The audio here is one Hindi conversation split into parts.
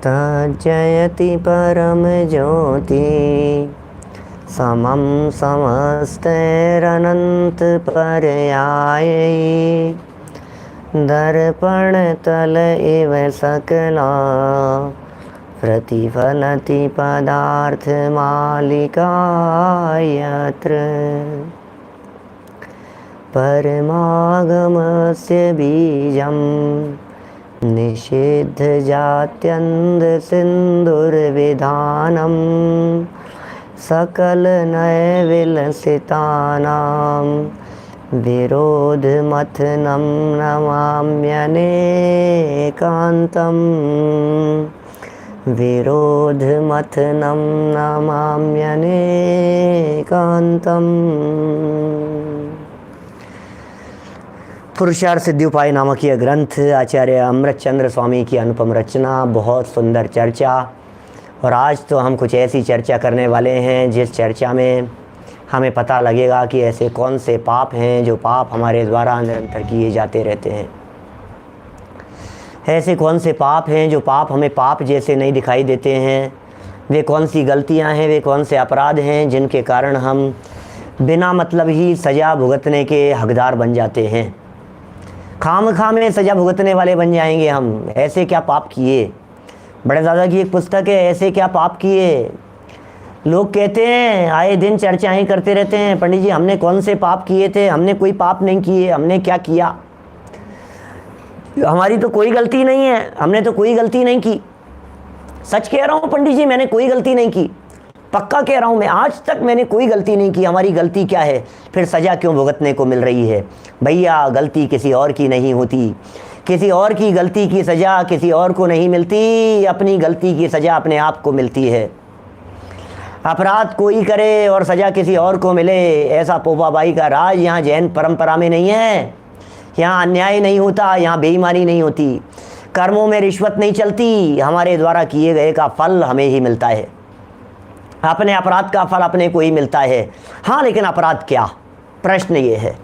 तज्जयति परम ज्योति समम समस्तैरनंत पर्यायैः दर्पण तल इव सकला प्रतिफलति पदार्थ मालिका यत्र परमागमस्य बीजं निषिद्ध जात्यन्ध सिन्धुर्विधानं सकल नैविलसितानां विरोधमथनं नमाम्यनेकान्तम् विरोधमथनं नमाम्यनेकान्तम्। पुरुषार्थ सिद्धि उपाय नामक यह ग्रंथ आचार्य अमृतचंद्र स्वामी की अनुपम रचना, बहुत सुंदर चर्चा। और आज तो हम कुछ ऐसी चर्चा करने वाले हैं जिस चर्चा में हमें पता लगेगा कि ऐसे कौन से पाप हैं जो पाप हमारे द्वारा निरंतर किए जाते रहते हैं। ऐसे कौन से पाप हैं जो पाप हमें पाप जैसे नहीं दिखाई देते हैं। वे कौन सी गलतियां हैं, वे कौन से अपराध हैं जिनके कारण हम बिना मतलब ही सज़ा भुगतने के हकदार बन जाते हैं। खाम में सज़ा भुगतने वाले बन जाएंगे हम। ऐसे क्या पाप किए। बड़े दादा की एक पुस्तक है, ऐसे क्या पाप किए। लोग कहते हैं, आए दिन चर्चाएं करते रहते हैं, पंडित जी हमने कौन से पाप किए थे। हमने कोई पाप नहीं किए। हमने क्या किया, हमारी तो कोई गलती नहीं है, हमने तो कोई गलती नहीं की। सच कह रहा हूँ पंडित जी, मैंने कोई गलती नहीं की। पक्का कह रहा हूँ मैं, आज तक मैंने कोई गलती नहीं की। हमारी गलती क्या है, फिर सज़ा क्यों भुगतने को मिल रही है। भैया गलती किसी और की नहीं होती। किसी और की गलती की सज़ा किसी और को नहीं मिलती। अपनी गलती की सज़ा अपने आप को मिलती है। अपराध कोई करे और सज़ा किसी और को मिले, ऐसा पोपाबाई का राज यहाँ जैन परंपरा में नहीं है। यहाँ अन्याय नहीं होता, यहाँ बेईमानी नहीं होती, कर्मों में रिश्वत नहीं चलती। हमारे द्वारा किए गए का फल हमें ही मिलता है। अपने अपराध का फल अपने को ही मिलता है। हाँ, लेकिन अपराध क्या, प्रश्न ये है,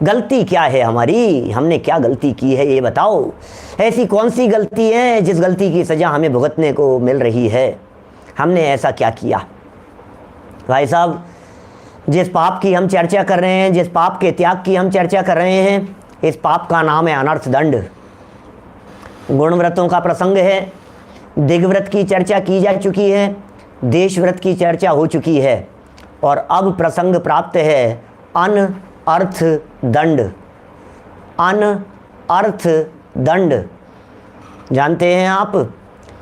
गलती क्या है हमारी। हमने क्या गलती की है ये बताओ। ऐसी कौन सी गलती है जिस गलती की सज़ा हमें भुगतने को मिल रही है। हमने ऐसा क्या किया। भाई साहब, जिस पाप की हम चर्चा कर रहे हैं, जिस पाप के त्याग की हम चर्चा कर रहे हैं, इस पाप का नाम है अनर्थ दंड। गुणव्रतों का प्रसंग है। दिग्व्रत की चर्चा की जा चुकी है, देशव्रत की चर्चा हो चुकी है, और अब प्रसंग प्राप्त है अनर्थ दंड। अनर्थ दंड जानते हैं आप,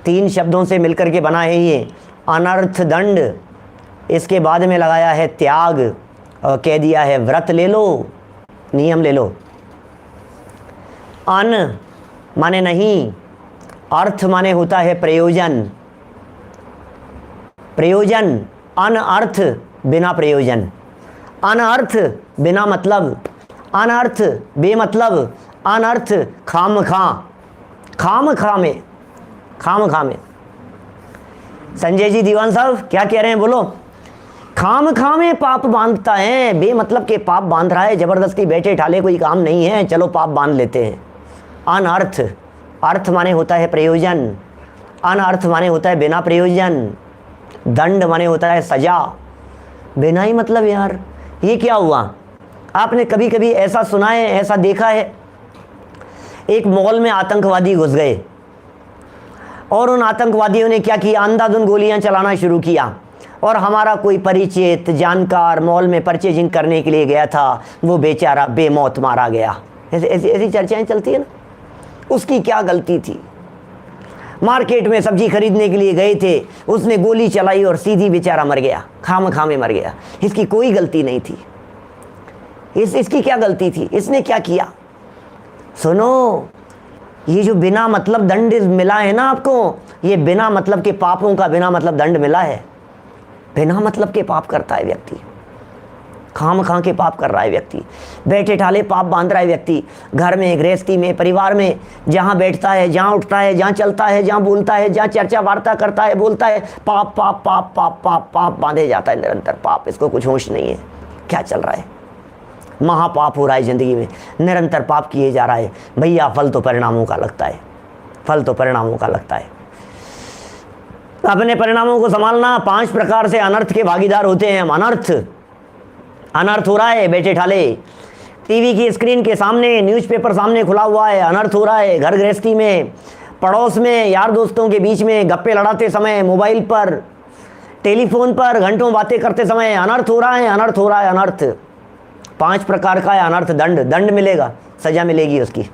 3 शब्दों से मिलकर के बना है ये अनर्थ दंड। इसके बाद में लगाया है त्याग और कह दिया है व्रत ले लो, नियम ले लो। अन माने नहीं, अर्थ माने होता है प्रयोजन। प्रयोजन, अनर्थ बिना प्रयोजन, अनर्थ बिना मतलब, अनर्थ बेमतलब, अनर्थ खाम खा, खाम खा में, खाम खा में। संजय जी दीवान साहब क्या कह रहे हैं बोलो। खाम खा में पाप बांधता है, बेमतलब के पाप बांध रहा है। जबरदस्ती बैठे ठाले कोई काम नहीं है, चलो पाप बांध लेते हैं। अनर्थ, अर्थ माने होता है प्रयोजन, अनर्थ माने होता है बिना प्रयोजन, दंड माने होता है सजा। बिना ही मतलब यार, ये क्या हुआ। आपने कभी कभी ऐसा सुना है, ऐसा देखा है, एक मॉल में आतंकवादी घुस गए और उन आतंकवादियों ने क्या किया, अंधाधुंध गोलियां चलाना शुरू किया, और हमारा कोई परिचित जानकार मॉल में परचेजिंग करने के लिए गया था, वो बेचारा बेमौत मारा गया। ऐसी चर्चाएं चलती है ना। उसकी क्या गलती थी। मार्केट में सब्जी खरीदने के लिए गए थे, उसने गोली चलाई और सीधी बेचारा मर गया, खाम खामे मर गया। इसकी कोई गलती नहीं थी। इसकी क्या गलती थी, इसने क्या किया। सुनो, ये जो बिना मतलब दंड मिला है ना आपको, ये बिना मतलब के पापों का बिना मतलब दंड मिला है। बिना मतलब के पाप करता है व्यक्ति, खाम खा के पाप कर रहा है व्यक्ति, बैठे ठाले पाप बांध रहा है व्यक्ति। घर में, गृहस्थी में, परिवार में, जहाँ बैठता है, जहाँ उठता है, जहाँ चलता है, जहाँ बोलता है, जहाँ चर्चा वार्ता करता है, बोलता है, पाप पाप पाप पाप पाप पाप बांधे जाता है निरंतर पाप। इसको कुछ होश नहीं है क्या चल रहा है। महापाप हो रहा है ज़िंदगी में, निरंतर पाप किए जा रहा है। भैया फल तो परिणामों का लगता है, फल तो परिणामों का लगता है। अपने परिणामों को संभालना। 5 प्रकार से अनर्थ के भागीदार होते हैं हम। अनर्थ हो रहा है बेटे ठाले, टीवी की स्क्रीन के सामने, न्यूज़पेपर सामने खुला हुआ है, अनर्थ हो रहा है घर गृहस्थी में, पड़ोस में, यार दोस्तों के बीच में, गप्पे लड़ाते समय, मोबाइल पर, टेलीफोन पर घंटों बातें करते समय अनर्थ हो रहा है, अनर्थ हो रहा है, अनर्थ। 5 प्रकार का है अनर्थ। दंड मिलेगा, सजा मिलेगी उसकी।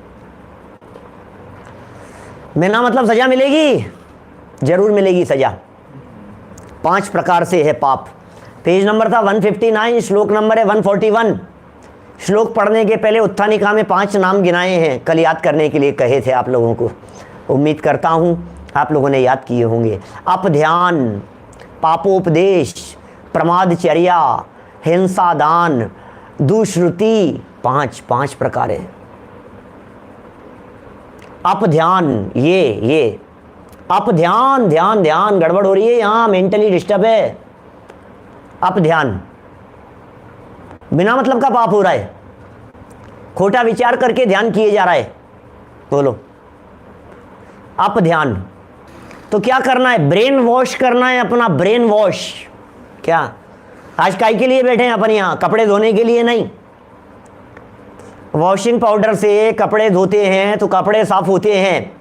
बिना मतलब सजा मिलेगी, जरूर मिलेगी सजा। 5 प्रकार से है पाप। पेज नंबर था 159, श्लोक नंबर है 141। श्लोक पढ़ने के पहले उत्थानिका में 5 नाम गिनाए हैं, कल याद करने के लिए कहे थे आप लोगों को। उम्मीद करता हूं आप लोगों ने याद किए होंगे। अपध्यान, पापोपदेश, प्रमादचर्या, हिंसा दान, दुश्रुति, 5 प्रकार है। अपध्यान, ये अपध्यान, ध्यान गड़बड़ हो रही है यहां, मेंटली डिस्टर्ब है। अपध्यान बिना मतलब का पाप हो रहा है, खोटा विचार करके ध्यान किए जा रहा है। बोलो अपध्यान। तो क्या करना है? ब्रेन वॉश करना है अपना, ब्रेन वॉश। क्या आज काहे के लिए बैठे हैं अपन यहां? कपड़े धोने के लिए नहीं। वॉशिंग पाउडर से कपड़े धोते हैं तो कपड़े साफ होते हैं।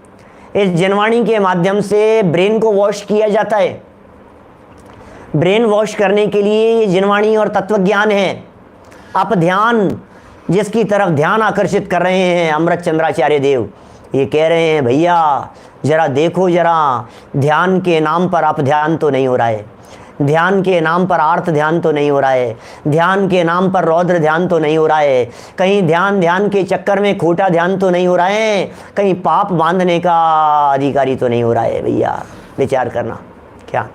इस जनवाणी के माध्यम से ब्रेन को वॉश किया जाता है। ब्रेन वॉश करने के लिए ये जनवाणी और तत्वज्ञान है। आप ध्यान, जिसकी तरफ ध्यान आकर्षित कर रहे हैं अमृत चंद्राचार्य देव, ये कह रहे हैं भैया जरा देखो, जरा ध्यान के नाम पर आप ध्यान तो नहीं हो रहा है, ध्यान के नाम पर आर्थ ध्यान तो नहीं हो रहा है, ध्यान के नाम पर रौद्र ध्यान तो नहीं हो रहा है, कहीं ध्यान के चक्कर में खोटा ध्यान तो नहीं हो रहा है, कहीं पाप बांधने का अधिकारी तो नहीं हो रहा है। भैया विचार करना। क्या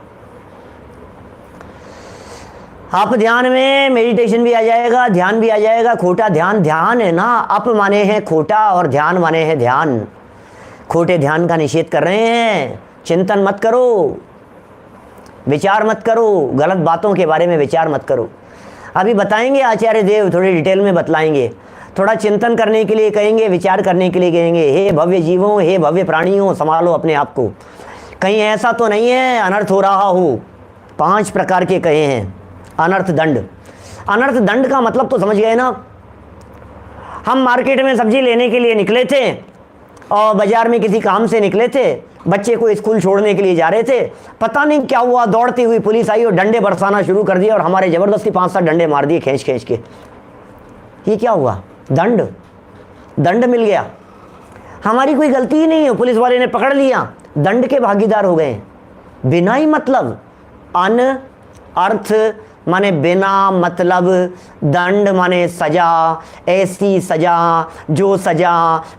आप ध्यान में मेडिटेशन भी आ जाएगा, ध्यान भी आ जाएगा। खोटा ध्यान है ना, अप माने हैं खोटा और ध्यान माने हैं ध्यान। खोटे ध्यान का निषेध कर रहे हैं। चिंतन मत करो, विचार मत करो, गलत बातों के बारे में विचार मत करो। अभी बताएंगे आचार्य देव, थोड़ी डिटेल में बतलाएंगे। थोड़ा चिंतन करने के लिए कहेंगे, विचार करने के लिए कहेंगे। हे भव्य जीवों, हे भव्य प्राणियों, संभालो अपने आप को, कहीं ऐसा तो नहीं है अनर्थ हो रहा हो। 5 प्रकार के कहे हैं। अनर्थ दंड। अनर्थ दंड का मतलब तो समझ गए ना। हम मार्केट में सब्जी लेने के लिए निकले थे और बाजार में किसी काम से निकले थे, बच्चे को स्कूल छोड़ने के लिए जा रहे थे, पता नहीं क्या हुआ, दौड़ती हुई पुलिस आई और डंडे बरसाना शुरू कर दिए और हमारे जबरदस्ती 5-7 डंडे मार दिए खींच के। ये क्या हुआ? दंड मिल गया। हमारी कोई गलती ही नहीं है, पुलिस वाले ने पकड़ लिया, दंड के भागीदार हो गए बिना ही मतलब। अर्थ माने बिना मतलब, दंड माने सजा, ऐसी सजा जो सजा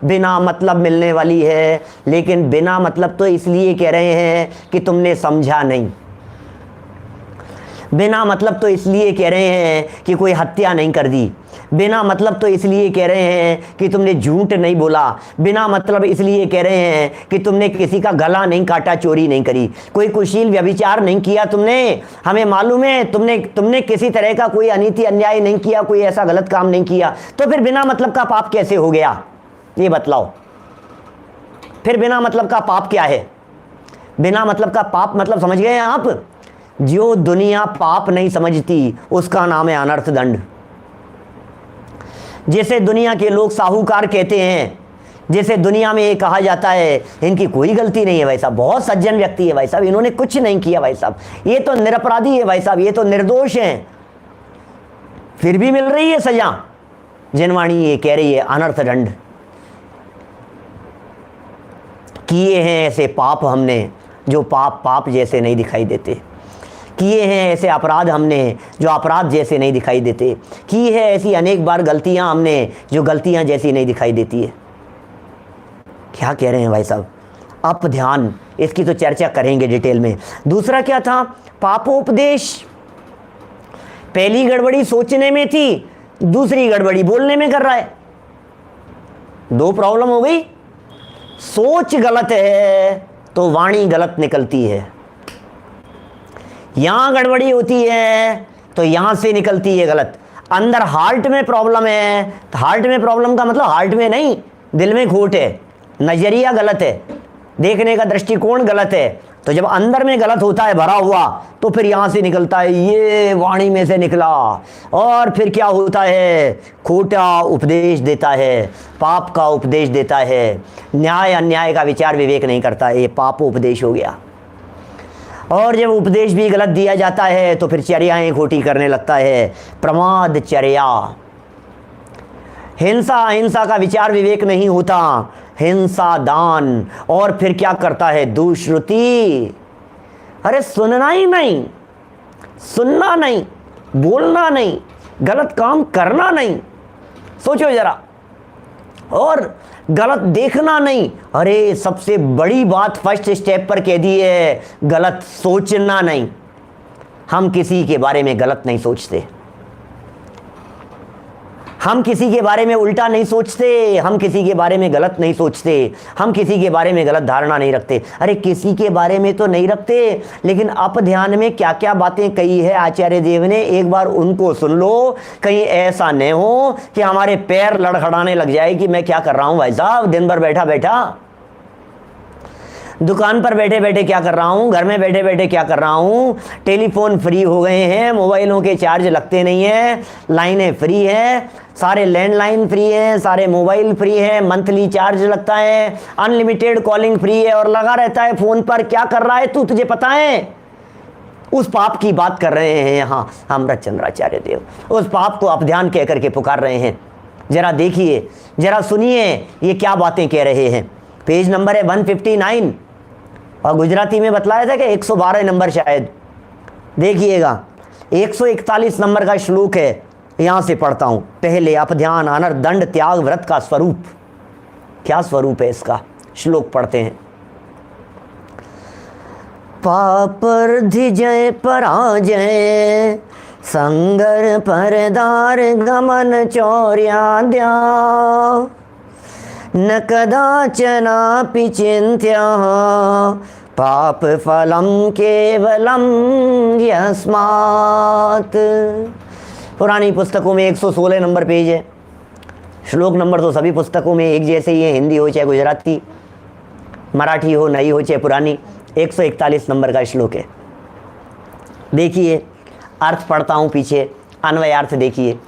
बिना मतलब मिलने वाली है। लेकिन बिना मतलब तो इसलिए कह रहे हैं कि तुमने समझा नहीं। बिना मतलब तो इसलिए कह रहे हैं कि कोई हत्या नहीं कर दी। बिना मतलब तो इसलिए कह रहे हैं कि तुमने झूठ नहीं बोला। बिना मतलब इसलिए कह रहे हैं कि तुमने किसी का गला नहीं काटा, चोरी नहीं करी, कोई कुशील व्यभिचार नहीं किया तुमने। हमें मालूम है तुमने किसी तरह का कोई अनीति अन्याय नहीं किया, कोई ऐसा गलत काम नहीं किया। तो फिर बिना मतलब का पाप कैसे हो गया, ये बतलाओ। फिर बिना मतलब का पाप क्या है? बिना मतलब का पाप मतलब समझ गए आप? जो दुनिया पाप नहीं समझती उसका नाम है अनर्थ दंड। जैसे दुनिया के लोग साहूकार कहते हैं, जैसे दुनिया में ये कहा जाता है इनकी कोई गलती नहीं है भाई साहब, बहुत सज्जन व्यक्ति है भाई साहब, इन्होंने कुछ नहीं किया भाई साहब, ये तो निरपराधी है भाई साहब, ये तो निर्दोष हैं, फिर भी मिल रही है सजा। जनवाणी ये कह रही है अनर्थ दंड। किए हैं ऐसे पाप हमने जो पाप जैसे नहीं दिखाई देते, किए हैं ऐसे अपराध हमने जो अपराध जैसे नहीं दिखाई देते, की है ऐसी अनेक बार गलतियां हमने जो गलतियां जैसी नहीं दिखाई देती है। क्या कह रहे हैं भाई साहब? अप ध्यान, इसकी तो चर्चा करेंगे डिटेल में। दूसरा क्या था? पापोपदेश। पहली गड़बड़ी सोचने में थी, दूसरी गड़बड़ी बोलने में कर रहा है। 2 प्रॉब्लम हो गई। सोच गलत है तो वाणी गलत निकलती है, यहां गड़बड़ी होती है तो यहां से निकलती है गलत। अंदर हार्ट में प्रॉब्लम है तो हार्ट में प्रॉब्लम का मतलब हार्ट में नहीं, दिल में खोट है, नजरिया गलत है, देखने का दृष्टिकोण गलत है, तो जब अंदर में गलत होता है भरा हुआ, तो फिर यहाँ से निकलता है, ये वाणी में से निकला, और फिर क्या होता है, खोटा उपदेश देता है, पाप का उपदेश देता है, न्याय अन्याय का विचार विवेक नहीं करता है, ये पापोपदेश हो गया। और जब उपदेश भी गलत दिया जाता है तो फिर चर्याएं खोटी करने लगता है, प्रमाद चर्या। हिंसा अहिंसा का विचार विवेक नहीं होता, हिंसा दान, और फिर क्या करता है, दुश्रुति। अरे सुनना ही नहीं, सुनना नहीं, बोलना नहीं, गलत काम करना नहीं, सोचो जरा, और गलत देखना नहीं। अरे सबसे बड़ी बात फर्स्ट स्टेप पर कह दी है, गलत सोचना नहीं। हम किसी के बारे में गलत नहीं सोचते, हम किसी के बारे में उल्टा नहीं सोचते, हम किसी के बारे में गलत नहीं सोचते, हम किसी के बारे में गलत धारणा नहीं रखते। अरे किसी के बारे में तो नहीं रखते, लेकिन अप ध्यान में क्या क्या बातें कही है आचार्य देव ने, एक बार उनको सुन लो, कहीं ऐसा न हो कि हमारे पैर लड़खड़ाने लग जाए कि मैं क्या कर रहा हूं भाई साहब, दिन भर बैठा बैठा, दुकान पर बैठे बैठे क्या कर रहा हूँ, घर में बैठे बैठे क्या कर रहा हूँ, टेलीफोन फ्री हो गए हैं, मोबाइलों के चार्ज लगते नहीं है, लाइनें फ्री है, सारे लैंडलाइन फ्री हैं, सारे मोबाइल फ्री हैं, मंथली चार्ज लगता है, अनलिमिटेड कॉलिंग फ्री है, और लगा रहता है फ़ोन पर। क्या कर रहा है तू, तुझे पता है? उस पाप की बात कर रहे हैं यहाँ अमृतचंद्राचार्य देव, उस पाप को अपध्यान कह करके पुकार रहे हैं। जरा देखिए, जरा सुनिए ये क्या बातें कह रहे हैं। पेज नंबर है 159, और गुजराती में बतलाया था कि 112 नंबर शायद, देखिएगा 141 नंबर का श्लोक है, यहाँ से पढ़ता हूँ। पहले अपध्यान अनर्थ दंड त्याग व्रत का स्वरूप, क्या स्वरूप है इसका, श्लोक पढ़ते हैं। पापर्धि जय पराजय संगर परदार गमन चौर्याद्या न कदाचनापि चिन्त्य पाप फलम केवलम यस्मात्। पुरानी पुस्तकों में 116 नंबर पेज है। श्लोक नंबर तो सभी पुस्तकों में एक जैसे ही है, हिंदी हो चाहे गुजराती, मराठी हो, नई हो चाहे पुरानी। 141 नंबर का श्लोक है। देखिए अर्थ पढ़ता हूँ, पीछे अन्वयार्थ देखिए।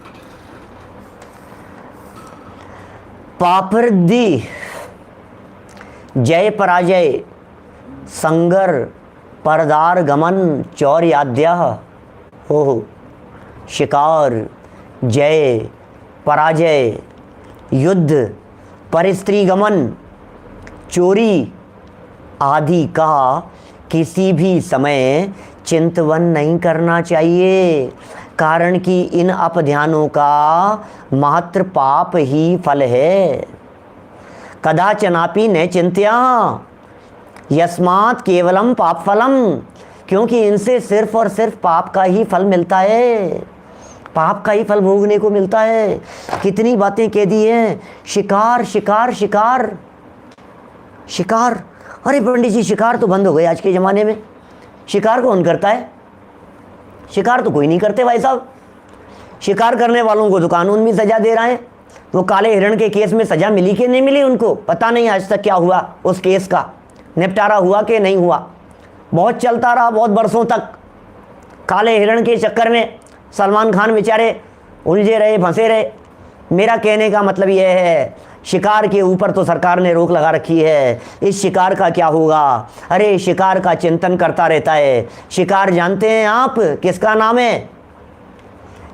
पापरदी जय पराजय संगर परदार गमन चौर्याद्य। हो शिकार, जय, पराजय, युद्ध, परिस्त्री गमन, चोरी आदि का किसी भी समय चिंतवन नहीं करना चाहिए, कारण कि इन अपध्यानों का मात्र पाप ही फल है। कदाचनापि न चिंत्या यस्मात् केवलम पाप फलम, क्योंकि इनसे सिर्फ और सिर्फ पाप का ही फल मिलता है, पाप का ही फल भोगने को मिलता है। कितनी बातें कह दी हैं, शिकार शिकार शिकार शिकार। अरे पंडित जी शिकार तो बंद हो गए आज के ज़माने में, शिकार कौन करता है? शिकार तो कोई नहीं करते भाई साहब। शिकार करने वालों को तो कानून भी सज़ा दे रहे हैं। वो काले हिरण के केस में सज़ा मिली कि नहीं मिली उनको पता नहीं, आज तक क्या हुआ उस केस का, निपटारा हुआ कि नहीं हुआ। बहुत चलता रहा, बहुत बरसों तक। काले हिरण के चक्कर में सलमान खान बेचारे उलझे रहे, फंसे रहे। मेरा कहने का मतलब यह है, शिकार के ऊपर तो सरकार ने रोक लगा रखी है। इस शिकार का क्या होगा? अरे शिकार का चिंतन करता रहता है। शिकार जानते हैं आप किसका नाम है?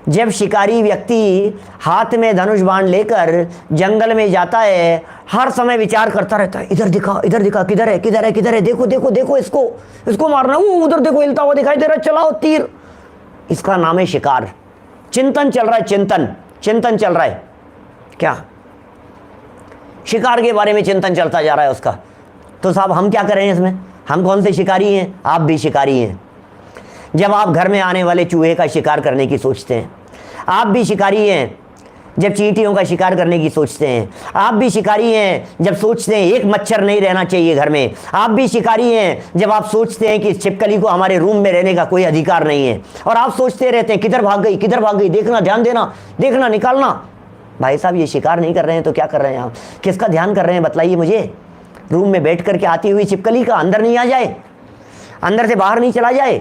जब शिकारी व्यक्ति हाथ में धनुष बाण लेकर जंगल में जाता है, हर समय विचार करता रहता है, इधर दिखा किधर है किधर है किधर है, देखो देखो देखो इसको मारना, वो उधर देखो हिलता हुआ दिखाई दे रहा है, चलाओ तीर। इसका नाम है शिकार। चिंतन चल रहा है, चिंतन चल रहा है। क्या शिकार के बारे में चिंतन चलता जा रहा है उसका। तो साहब हम क्या करें इसमें? हम कौन से शिकारी हैं? आप भी शिकारी हैं। जब आप घर में आने वाले चूहे का शिकार करने की सोचते हैं, आप भी शिकारी हैं। जब चींटियों का शिकार करने की सोचते हैं, आप भी शिकारी हैं। जब सोचते हैं एक मच्छर नहीं रहना चाहिए घर में, आप भी शिकारी हैं। जब आप सोचते हैं कि इस छिपकली को हमारे रूम में रहने का कोई अधिकार नहीं है, और आप सोचते रहते हैं किधर भाग गई, देखना, ध्यान देना, देखना, निकालना। भाई साहब ये शिकार नहीं कर रहे हैं तो क्या कर रहे हैं आप? किसका ध्यान कर रहे हैं बताइए मुझे? रूम में बैठ करके आती हुई छिपकली का, अंदर नहीं आ जाए। अंदर से बाहर नहीं चला जाए।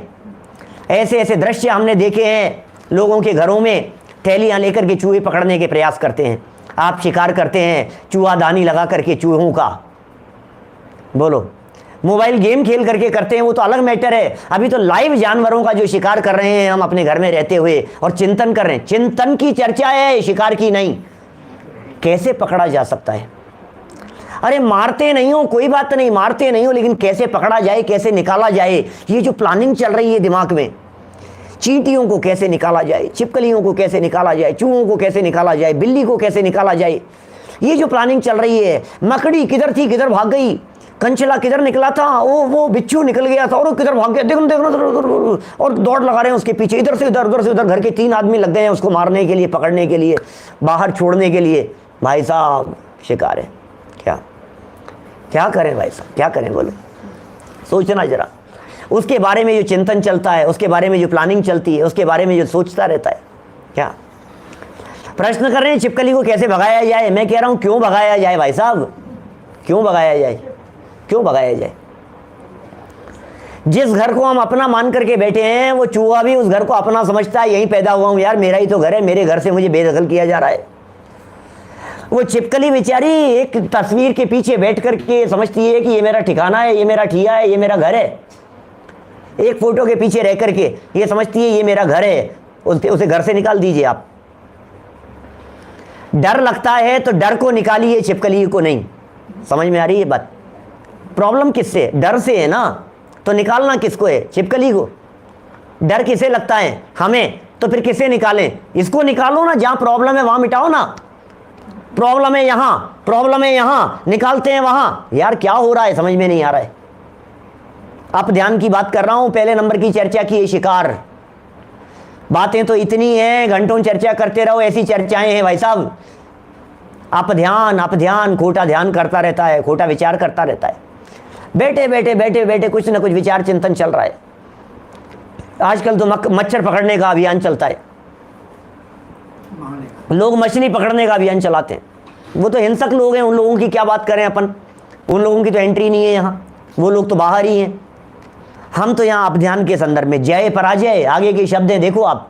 ऐसे ऐसे दृश्य हमने देखे हैं, लोगों के घरों में थैलियाँ लेकर के चूहे पकड़ने के प्रयास करते हैं। आप शिकार करते हैं चूहादानी लगा करके चूहों का, बोलो। मोबाइल गेम खेल करके करते हैं, वो तो अलग मैटर है। अभी तो लाइव जानवरों का जो शिकार कर रहे हैं हम अपने घर में रहते हुए, और चिंतन कर रहे हैं। चिंतन की चर्चा है, शिकार की नहीं। कैसे पकड़ा जा सकता है? अरे मारते नहीं हो, कोई बात नहीं, मारते नहीं हो, लेकिन कैसे पकड़ा जाए, कैसे निकाला जाए, ये जो प्लानिंग चल रही है दिमाग में। चींटियों को कैसे निकाला जाए, छिपकलियों को कैसे निकाला जाए, चूहों को कैसे निकाला जाए, बिल्ली को कैसे निकाला जाए, ये जो प्लानिंग चल रही है। मकड़ी किधर थी, किधर भाग गई, कंचला किधर निकला था, वो बिच्छू निकल गया था, और किधर भाग गया, देखो देखो, और दौड़ लगा रहे हैं उसके पीछे, इधर से उधर, उधर से उधर। घर के 3 आदमी लग गए हैं उसको मारने के लिए, पकड़ने के लिए, बाहर छोड़ने के लिए। भाई साहब शिकार है। क्या करें भाई साहब, क्या करें, बोलो। सोचना जरा, उसके बारे में जो चिंतन चलता है, उसके बारे में जो प्लानिंग चलती है, उसके बारे में जो सोचता रहता है। क्या प्रश्न कर रहे हैं, छिपकली को कैसे भगाया जाए? मैं कह रहा हूं क्यों भगाया जाए भाई साहब, क्यों भगाया जाए, क्यों भगाया जाए? जिस घर को हम अपना मान करके बैठे हैं, वो चूहा भी उस घर को अपना समझता है। यहीं पैदा हुआ हूं यार, मेरा ही तो घर है, मेरे घर से मुझे बेदखल किया जा रहा है। वो छिपकली बेचारी एक तस्वीर के पीछे बैठ करके समझती है कि ये मेरा ठिकाना है, ये मेरा ठिया है, ये मेरा घर है। एक फोटो के पीछे रह करके ये समझती है ये मेरा घर है। उसे घर से निकाल दीजिए आप। डर लगता है तो डर को निकालिए, छिपकली को नहीं। समझ में आ रही है बात? प्रॉब्लम किससे? डर से है ना, तो निकालना किसको है? छिपकली को। डर किसे लगता है? हमें। तो फिर किसे निकालें? इसको निकालो ना, जहां प्रॉब्लम है वहां मिटाओ ना। प्रॉब्लम है यहां, प्रॉब्लम है यहां, निकालते हैं वहां। यार क्या हो रहा है, समझ में नहीं आ रहा है। आप ध्यान की बात कर रहा हूं, पहले नंबर की चर्चा की है शिकार। बातें तो इतनी हैं, घंटों चर्चा करते रहो, ऐसी चर्चाएं हैं भाई साहब। आप ध्यान, खोटा ध्यान करता रहता है, खोटा विचार करता रहता है। बैठे बैठे बैठे बैठे कुछ ना कुछ विचार चिंतन चल रहा है। आजकल तो मच्छर पकड़ने का अभियान चलता है, लोग मछली पकड़ने का अभियान चलाते हैं। वो तो हिंसक लोग हैं, उन लोगों की क्या बात करें अपन, उन लोगों की तो एंट्री नहीं है यहाँ, वो लोग तो बाहर ही हैं। हम तो यहाँ अपध्यान के संदर्भ में, जय पराजय आगे के शब्द हैं, देखो आप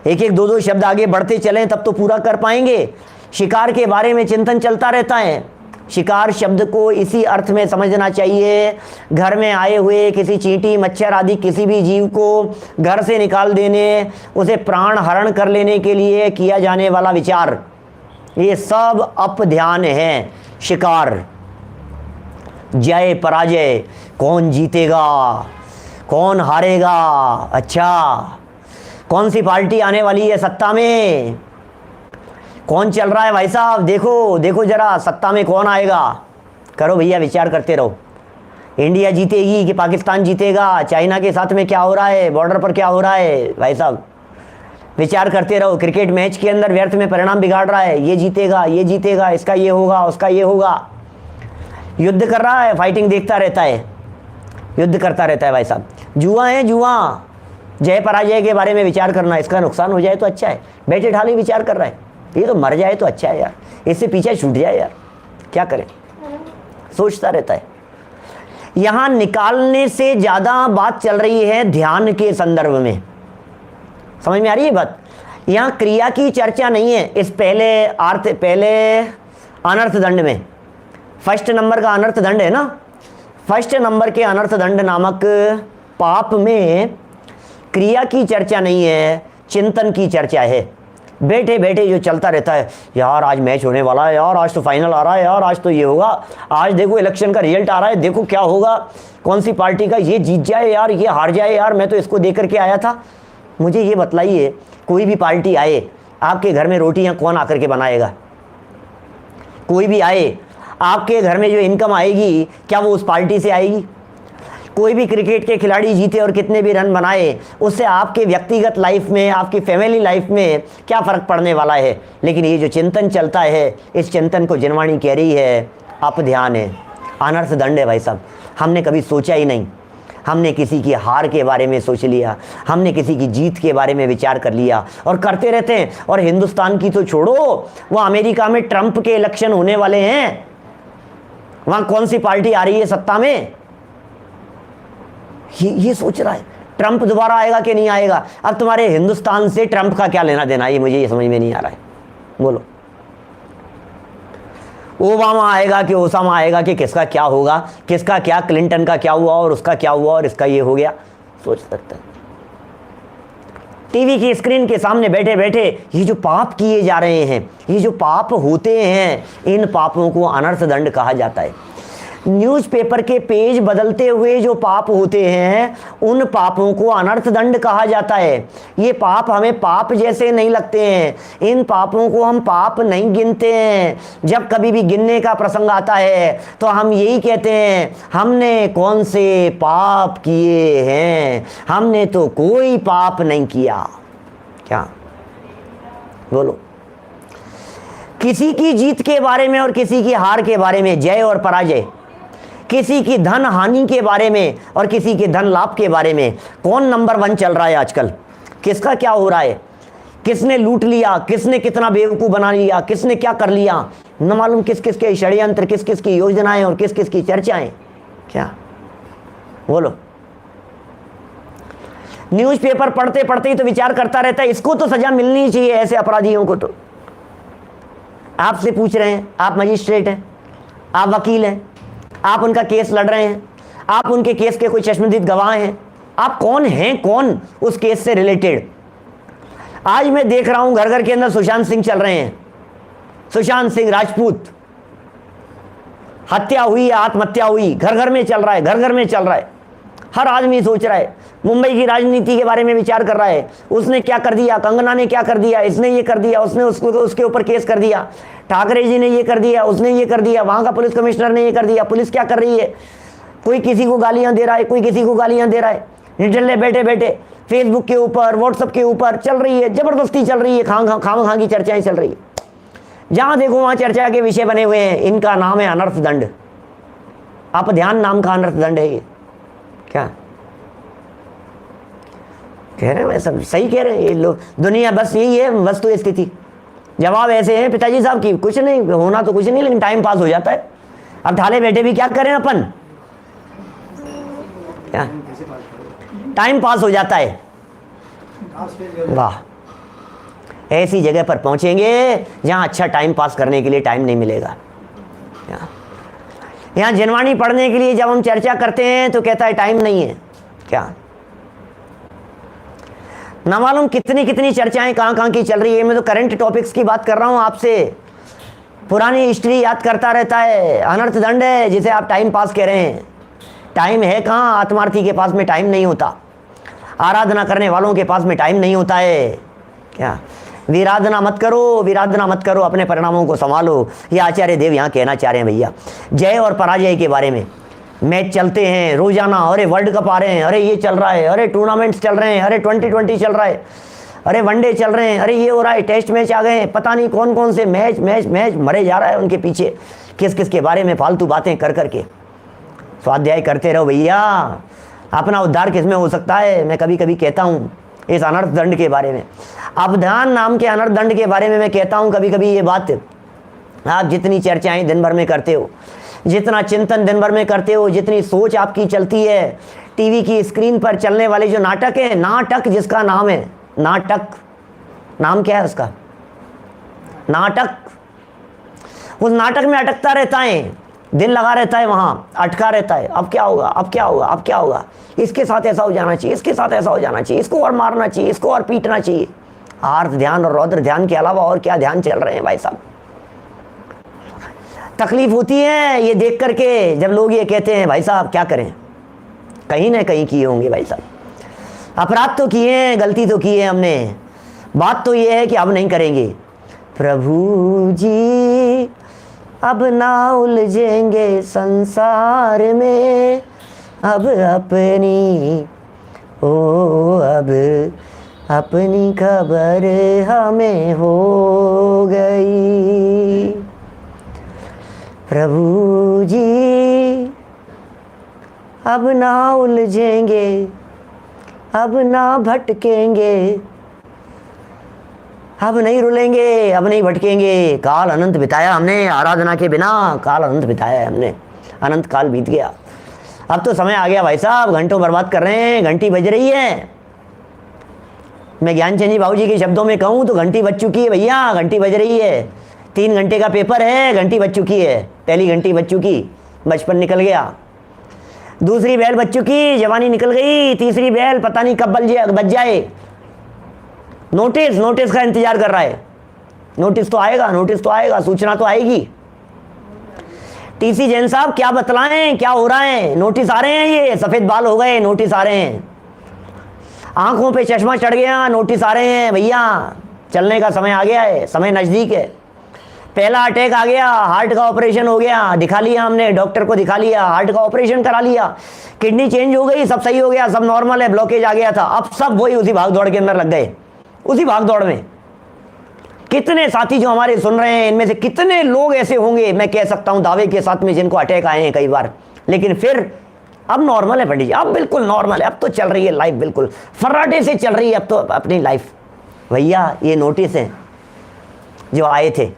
एक एक 2-2 शब्द आगे बढ़ते चलें तब तो पूरा कर पाएंगे। शिकार के बारे में चिंतन चलता रहता है। शिकार शब्द को इसी अर्थ में समझना चाहिए, घर में आए हुए किसी चींटी, मच्छर आदि किसी भी जीव को घर से निकाल देने, उसे प्राण हरण कर लेने के लिए किया जाने वाला विचार, ये सब अपध्यान है। शिकार, जय पराजय, कौन जीतेगा, कौन हारेगा, अच्छा कौन सी पार्टी आने वाली है सत्ता में, कौन चल रहा है भाई साहब, देखो देखो जरा सत्ता में कौन आएगा। करो भैया, विचार करते रहो। इंडिया जीतेगी कि पाकिस्तान जीतेगा, चाइना के साथ में क्या हो रहा है, बॉर्डर पर क्या हो रहा है, भाई साहब विचार करते रहो। क्रिकेट मैच के अंदर व्यर्थ में परिणाम बिगाड़ रहा है, ये जीतेगा, ये जीतेगा, इसका ये होगा, उसका ये होगा। युद्ध कर रहा है, फाइटिंग देखता रहता है, युद्ध करता रहता है भाई साहब। जुआ है जुआ। जय पराजय के बारे में विचार करना, इसका नुकसान हो जाए तो अच्छा है। बैठे ढाले विचार कर रहा है, ये तो मर जाए तो अच्छा है यार, इससे पीछे छूट जाए यार, क्या करें, सोचता रहता है। यहां निकालने से ज्यादा बात चल रही है ध्यान के संदर्भ में। समझ में आ रही है बात? यहां क्रिया की चर्चा नहीं है। इस पहले अनर्थ दंड में फर्स्ट नंबर का अनर्थ दंड है ना, फर्स्ट नंबर के अनर्थ दंड नामक पाप में क्रिया की चर्चा नहीं है, चिंतन की चर्चा है। बैठे बैठे जो चलता रहता है, यार आज मैच होने वाला है, यार आज तो फाइनल आ रहा है, यार आज तो ये होगा, आज देखो इलेक्शन का रिजल्ट आ रहा है, देखो क्या होगा, कौन सी पार्टी का ये जीत जाए यार, ये हार जाए यार, मैं तो इसको देख करके आया था। मुझे ये बतलाइए, कोई भी पार्टी आए, आपके घर में रोटियां कौन आकर के बनाएगा? कोई भी आए, आपके घर में जो इनकम आएगी क्या वो उस पार्टी से आएगी? कोई भी क्रिकेट के खिलाड़ी जीते और कितने भी रन बनाए, उससे आपके व्यक्तिगत लाइफ में, आपकी फैमिली लाइफ में क्या फ़र्क पड़ने वाला है? लेकिन ये जो चिंतन चलता है, इस चिंतन को जिनवाणी कह रही है अपध्यान है, अनर्थ दंड है भाई साहब। हमने कभी सोचा ही नहीं, हमने किसी की हार के बारे में सोच लिया, हमने किसी की जीत के बारे में विचार कर लिया और करते रहते हैं। और हिंदुस्तान की तो छोड़ो, वो अमेरिका में ट्रंप के इलेक्शन होने वाले हैं, वहाँ कौन सी पार्टी आ रही है सत्ता में? ये सोच रहा है ट्रंप दोबारा आएगा कि नहीं आएगा। अब तुम्हारे हिंदुस्तान से ट्रंप का क्या लेना देना, ये मुझे ये समझ में नहीं आ रहा है। बोलो ओबामा आएगा कि ओसामा आएगा कि किसका क्या होगा, किसका क्या, क्लिंटन का क्या हुआ और उसका क्या हुआ और इसका ये हो गया, सोच सकते हैं। टीवी की स्क्रीन के सामने बैठे बैठे ये जो पाप किए जा रहे हैं, ये जो पाप होते हैं, इन पापों को अनर्थ दंड कहा जाता है। न्यूज़पेपर के पेज बदलते हुए जो पाप होते हैं उन पापों को अनर्थ दंड कहा जाता है। ये पाप हमें पाप जैसे नहीं लगते हैं, इन पापों को हम पाप नहीं गिनते हैं। जब कभी भी गिनने का प्रसंग आता है तो हम यही कहते हैं, हमने कौन से पाप किए हैं, हमने तो कोई पाप नहीं किया। क्या बोलो, किसी की जीत के बारे में और किसी की हार के बारे में, जय और पराजय, किसी की धन हानि के बारे में और किसी के धन लाभ के बारे में कौन नंबर 1 चल रहा है आजकल, किसका क्या हो रहा है, किसने लूट लिया, किसने कितना बेवकूफ़ बना लिया, किसने क्या कर लिया, न मालूम किस किस के षड्यंत्र, किस किस की योजनाएं और किस किस की चर्चाएं। क्या बोलो, न्यूज़पेपर पढ़ते पढ़ते ही तो विचार करता रहता है इसको तो सजा मिलनी चाहिए, ऐसे अपराधियों को। तो आपसे पूछ रहे हैं, आप मजिस्ट्रेट हैं, आप वकील हैं, आप उनका केस लड़ रहे हैं, आप उनके केस के कोई चश्मदीद गवाह हैं, आप कौन हैं, कौन उस केस से रिलेटेड। आज मैं देख रहा हूं घर घर के अंदर सुशांत सिंह चल रहे हैं, सुशांत सिंह राजपूत, हत्या हुई, आत्महत्या हुई, घर घर में चल रहा है, घर घर में चल रहा है। हर आदमी सोच रहा है, मुंबई की राजनीति के बारे में विचार कर रहा है, उसने क्या कर दिया, कंगना ने क्या कर दिया, इसने ये कर दिया, उसने उसके ऊपर केस कर दिया, ठाकरे जी ने ये कर दिया, उसने ये कर दिया, वहां का पुलिस कमिश्नर ने ये कर दिया, पुलिस क्या कर रही है, कोई किसी को गालियां दे रहा है, कोई किसी को गालियां दे रहा है। निठल्ले बैठे बैठे फेसबुक के ऊपर, व्हाट्सएप के ऊपर चल रही है, जबरदस्ती चल रही है, खाम की चर्चाएं चल रही है। जहां देखो वहां चर्चा के विषय बने हुए हैं। इनका नाम है अनर्थ दंड, अपध्यान नाम का अनर्थ दंड है ये। क्या कह रहे हैं, सब सही कह रहे हैं ये लोग। दुनिया बस यही है वस्तु स्थिति। जवाब ऐसे हैं पिताजी साहब की, कुछ नहीं होना तो कुछ नहीं, लेकिन टाइम पास हो जाता है। अब ढाले बैठे भी क्या करें अपन, क्या टाइम पास हो जाता है। वाह, ऐसी जगह पर पहुंचेंगे जहां अच्छा टाइम पास करने के लिए टाइम नहीं मिलेगा। यहां जनवाणी पढ़ने के लिए जब हम चर्चा करते हैं तो कहता है टाइम नहीं है। क्या ना मालूम कितनी कितनी चर्चाएं कहां की चल रही है। मैं तो करंट टॉपिक्स की बात कर रहा हूं आपसे, पुरानी हिस्ट्री याद करता रहता है। अनर्थ दंड है जिसे आप टाइम पास कह रहे हैं। टाइम है कहां, आत्मार्थी के पास में टाइम नहीं होता, आराधना करने वालों के पास में टाइम नहीं होता है। क्या विराधना मत करो, विराधना मत करो, अपने परिणामों को संभालो। ये आचार्य देव यहाँ कहना चाह रहे हैं भैया। जय और पराजय के बारे में मैच चलते हैं रोजाना, अरे वर्ल्ड कप आ रहे हैं, अरे ये चल रहा है, अरे टूर्नामेंट्स चल रहे हैं, अरे 2020 चल रहा है, अरे वनडे चल रहे हैं, अरे ये हो रहा है, टेस्ट मैच आ गए हैं, पता नहीं कौन कौन से मैच मैच मैच मरे जा रहा है उनके पीछे, किस किस के बारे में फालतू बातें कर करके। स्वाध्याय करते रहो भैया, अपना उद्धार किस में हो सकता है। मैं कभी कभी कहता हूँ इस अनर्थ दंड के बारे में, अपध्यान नाम के अनर्थ दंड के बारे में मैं कहता हूँ कभी कभी ये बात। आप जितनी चर्चाएं दिन भर में करते हो, जितना चिंतन दिन भर में करते हो, जितनी सोच आपकी चलती है, टीवी की स्क्रीन पर चलने वाले जो नाटक है, नाटक जिसका नाम है, नाटक नाम क्या है उसका, नाटक, उस नाटक में अटकता रहता है, दिल लगा रहता है, वहां अटका रहता है। अब क्या होगा, अब क्या होगा, अब क्या होगा, इसके साथ ऐसा हो जाना चाहिए, इसके साथ ऐसा हो जाना चाहिए, इसको और मारना चाहिए, इसको और पीटना चाहिए। आर्त ध्यान और रौद्र ध्यान के अलावा और क्या ध्यान चल रहे हैं भाई साहब। तकलीफ होती है ये देख करके जब लोग ये कहते हैं भाई साहब क्या करें, कहीं ना कहीं किए होंगे भाई साहब, अपराध तो किए हैं, गलती तो की है हमने, बात तो ये है कि अब नहीं करेंगे। प्रभु जी अब ना उलझेंगे संसार में, अब अपनी अब अपनी खबर हमें हो गई। प्रभु जी अब ना उलझेंगे, अब ना भटकेंगे, अब नहीं रुलेंगे, अब नहीं भटकेंगे। काल अनंत बिताया हमने आराधना के बिना, काल अनंत बिताया है हमने, अनंत काल बीत गया। अब तो समय आ गया भाई साहब, घंटों बर्बाद कर रहे हैं, घंटी बज रही है। मैं ज्ञानचंद जी बाबू जी के शब्दों में कहूँ तो घंटी बज चुकी है भैया, घंटी बज रही है। 3 घंटे का पेपर है, घंटी बज चुकी है, पहली घंटी बज चुकी, बचपन निकल गया। दूसरी बैल बज चुकी, जवानी निकल गई। तीसरी बैल पता नहीं कब बज जाए। नोटिस का इंतजार कर रहा है। नोटिस तो आएगा, सूचना तो आएगी। टीसी जैन साहब क्या बतलाएं, क्या हो रहा है? नोटिस आ रहे हैं, ये सफेद बाल हो गए, नोटिस आ रहे हैं। आंखों पे चश्मा चढ़ गया, नोटिस आ रहे हैं भैया, चलने का समय आ गया है, समय नजदीक है। पहला अटैक आ गया, हार्ट का ऑपरेशन हो गया, दिखा लिया हमने, डॉक्टर को दिखा लिया, हार्ट का ऑपरेशन करा लिया, किडनी चेंज हो गई, सब सही हो गया, सब नॉर्मल है, ब्लॉकेज आ गया था। अब सब वही उसी भाग दौड़ के अंदर लग गए, उसी भाग दौड़ में। कितने साथी जो हमारे सुन रहे हैं, इनमें से कितने लोग ऐसे होंगे, मैं कह सकता हूं दावे के साथ में, जिनको अटैक आए हैं कई बार, लेकिन फिर अब नॉर्मल है पंडित जी, अब बिल्कुल नॉर्मल है, अब तो चल रही है लाइफ, बिल्कुल फर्राटे से चल रही है अब तो अपनी लाइफ। भैया ये नोटिस है जो आए थे,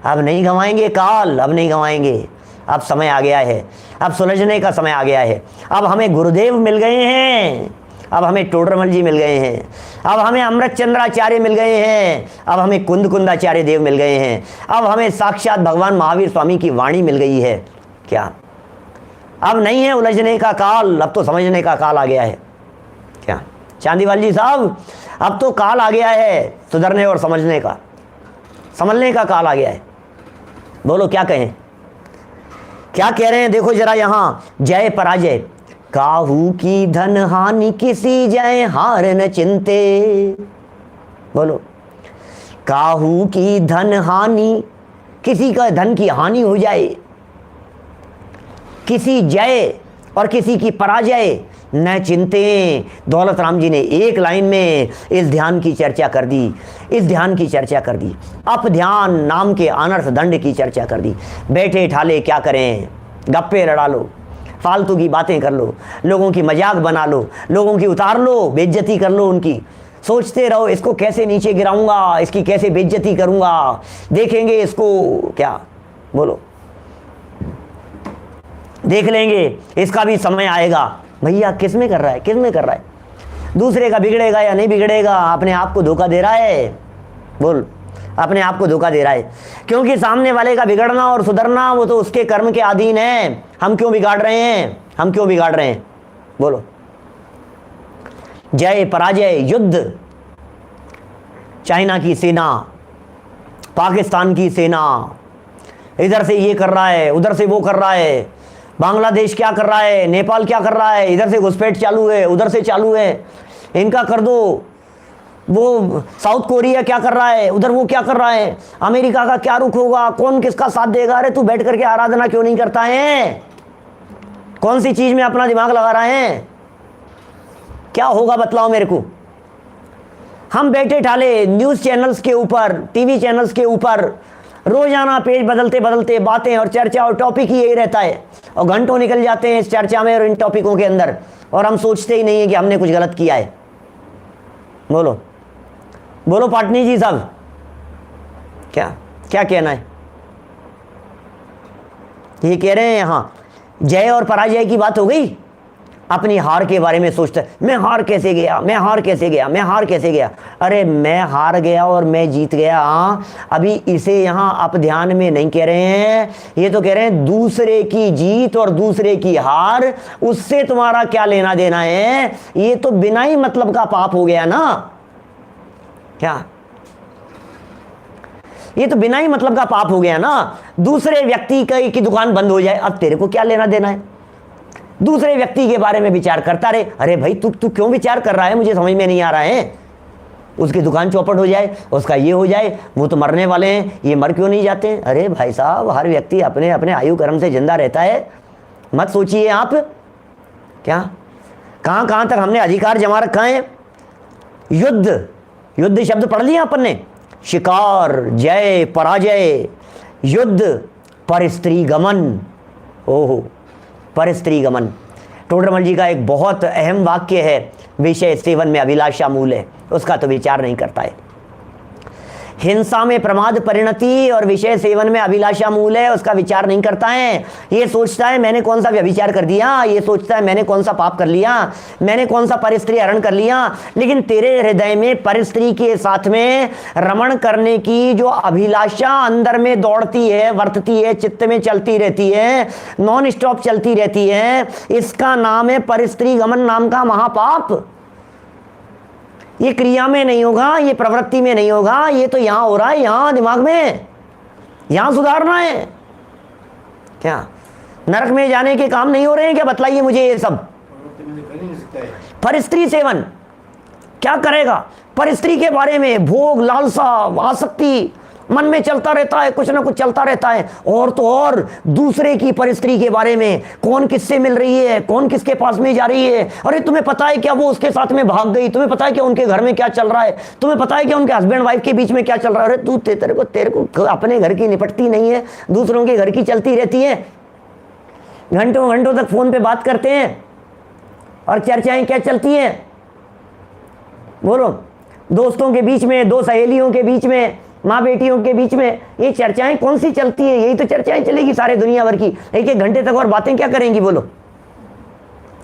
अब नहीं गंवाएंगे काल, अब नहीं गंवाएंगे, अब समय आ गया है, अब सुलझने का समय आ गया है। अब हमें गुरुदेव मिल गए हैं, अब हमें टोडरमल जी मिल गए हैं, अब हमें अमृत चंद्राचार्य मिल गए हैं, अब हमें कुंदकुंदाचार्य देव मिल गए हैं, अब हमें साक्षात भगवान महावीर स्वामी की वाणी मिल गई है। क्या अब नहीं है उलझने का काल, अब तो समझने का काल आ गया है। क्या चांदीवाल जी साहब, अब तो काल आ गया है सुधरने और समझने का काल आ गया है। बोलो क्या कहें, क्या कह रहे हैं? देखो जरा यहां, जय पराजय, काहू की धन हानि किसी जय हार न चिंते। बोलो, काहू की धन हानि, किसी का धन की हानि हो जाए, किसी जय और किसी की पराजय न चिंते। दौलत राम जी ने एक लाइन में इस ध्यान की चर्चा कर दी, इस ध्यान की चर्चा कर दी, अप ध्यान नाम के अनर्थ दंड की चर्चा कर दी। बैठे ठाले क्या करें, गप्पे लड़ा लो, फालतू की बातें कर लो, लोगों की मजाक बना लो, लोगों की उतार लो, बेइज्जती कर लो उनकी, सोचते रहो इसको कैसे नीचे गिराऊंगा, इसकी कैसे बेइज्जती करूंगा, देखेंगे इसको, क्या बोलो, देख लेंगे, इसका भी समय आएगा। भैया किस में कर रहा है, किस में कर रहा है? दूसरे का बिगड़ेगा या नहीं बिगड़ेगा, अपने आप को धोखा दे रहा है। बोल, अपने आप को धोखा दे रहा है, क्योंकि सामने वाले का बिगड़ना और सुधरना वो तो उसके कर्म के अधीन है। हम क्यों बिगाड़ रहे हैं, हम क्यों बिगाड़ रहे हैं? बोलो, जय पराजय युद्ध, चाइना की सेना, पाकिस्तान की सेना, इधर से ये कर रहा है, उधर से वो कर रहा है, बांग्लादेश क्या कर रहा है, नेपाल क्या कर रहा है, इधर से घुसपैठ चालू है, उधर से चालू है, इनका कर दो। वो साउथ कोरिया क्या कर रहा है, उधर वो क्या कर रहा है, अमेरिका का क्या रुख होगा, कौन किसका साथ देगा? अरे तू बैठ करके आराधना क्यों नहीं करता है? कौन सी चीज में अपना दिमाग लगा रहा है? क्या होगा बतलाओ मेरे को। हम बैठे ठाले न्यूज चैनल्स के ऊपर, टीवी चैनल्स के ऊपर रोजाना पेज बदलते बदलते बातें और चर्चा और टॉपिक ही यही रहता है, और घंटों निकल जाते हैं इस चर्चा में और इन टॉपिकों के अंदर, और हम सोचते ही नहीं है कि हमने कुछ गलत किया है। बोलो बोलो पाटनी जी साहब, क्या क्या कहना है? ये कह रहे हैं यहां जय और पराजय की बात हो गई, अपनी हार के बारे में सोचते, मैं हार कैसे गया, मैं हार कैसे गया, मैं हार कैसे गया। अरे मैं हार गया और मैं जीत गया, अभी इसे यहां आप ध्यान में नहीं कह रहे हैं। ये तो कह रहे हैं दूसरे की जीत और दूसरे की हार, उससे तुम्हारा क्या लेना देना है? ये तो बिना ही मतलब का पाप हो गया ना। क्या ये तो बिना ही मतलब का पाप हो गया ना। दूसरे व्यक्ति की दुकान बंद हो जाए, अब तेरे को क्या लेना देना है? दूसरे व्यक्ति के बारे में विचार करता रहे। अरे भाई तू क्यों विचार कर रहा है, मुझे समझ में नहीं आ रहा है। उसकी दुकान चौपट हो जाए, उसका ये हो जाए, वो तो मरने वाले हैं, ये मर क्यों नहीं जाते? अरे भाई साहब, हर व्यक्ति अपने अपने आयु कर्म से जिंदा रहता है, मत सोचिए आप। क्या कहां कहां तक हमने अधिकार जमा रखा है? युद्ध, युद्ध शब्द पढ़ लिया अपन ने, शिकार, जय पराजय, युद्ध, परस्त्री गमन। ओहो, परस्त्री गमन टोडरमल जी का एक बहुत अहम वाक्य है, विषय सेवन में अभिलाषा मूल है, उसका तो विचार नहीं करता है। हिंसा में प्रमाद परिणति और विषय सेवन में अभिलाषा मूल है, उसका विचार नहीं करता है। ये सोचता है मैंने कौन सा व्यभिचार कर दिया, ये सोचता है मैंने कौन सा पाप कर लिया, मैंने कौन सा परस्त्री हरण कर लिया। लेकिन तेरे हृदय में परस्त्री के साथ में रमण करने की जो अभिलाषा अंदर में दौड़ती है, वर्तती है, चित्त में चलती रहती है, नॉन स्टॉप चलती रहती है, इसका नाम है परस्त्री गमन नाम का महापाप। ये क्रिया में नहीं होगा, ये प्रवृत्ति में नहीं होगा, ये तो यहां हो रहा है, यहां दिमाग में, यहां सुधारना है। क्या नरक में जाने के काम नहीं हो रहे हैं क्या? बतलाइए मुझे ये सब। परस्त्री सेवन क्या करेगा? परस्त्री के बारे में भोग, लालसा, आसक्ति मन में चलता रहता है, कुछ ना कुछ चलता रहता है। और तो और दूसरे की परस्त्री के बारे में, कौन किससे मिल रही है, कौन किसके पास में जा रही है, अरे तुम्हें पता है क्या वो उसके साथ में भाग गई, तुम्हें पता है क्या उनके घर में क्या चल रहा है, तुम्हें पता है क्या उनके हस्बैंड वाइफ के बीच में क्या चल रहा है। अरे तू तेरे को अपने घर की निपटती नहीं है, दूसरों के घर की चलती रहती है। घंटों घंटों तक फोन पे बात करते हैं और चर्चाएं क्या चलती हैं बोलो? दोस्तों के बीच में, दो सहेलियों के बीच में, माँ बेटियों के बीच में ये चर्चाएं कौन सी चलती है? यही तो चर्चाएं चलेगी सारे दुनिया भर की। एक एक घंटे तक और बातें क्या करेंगी बोलो?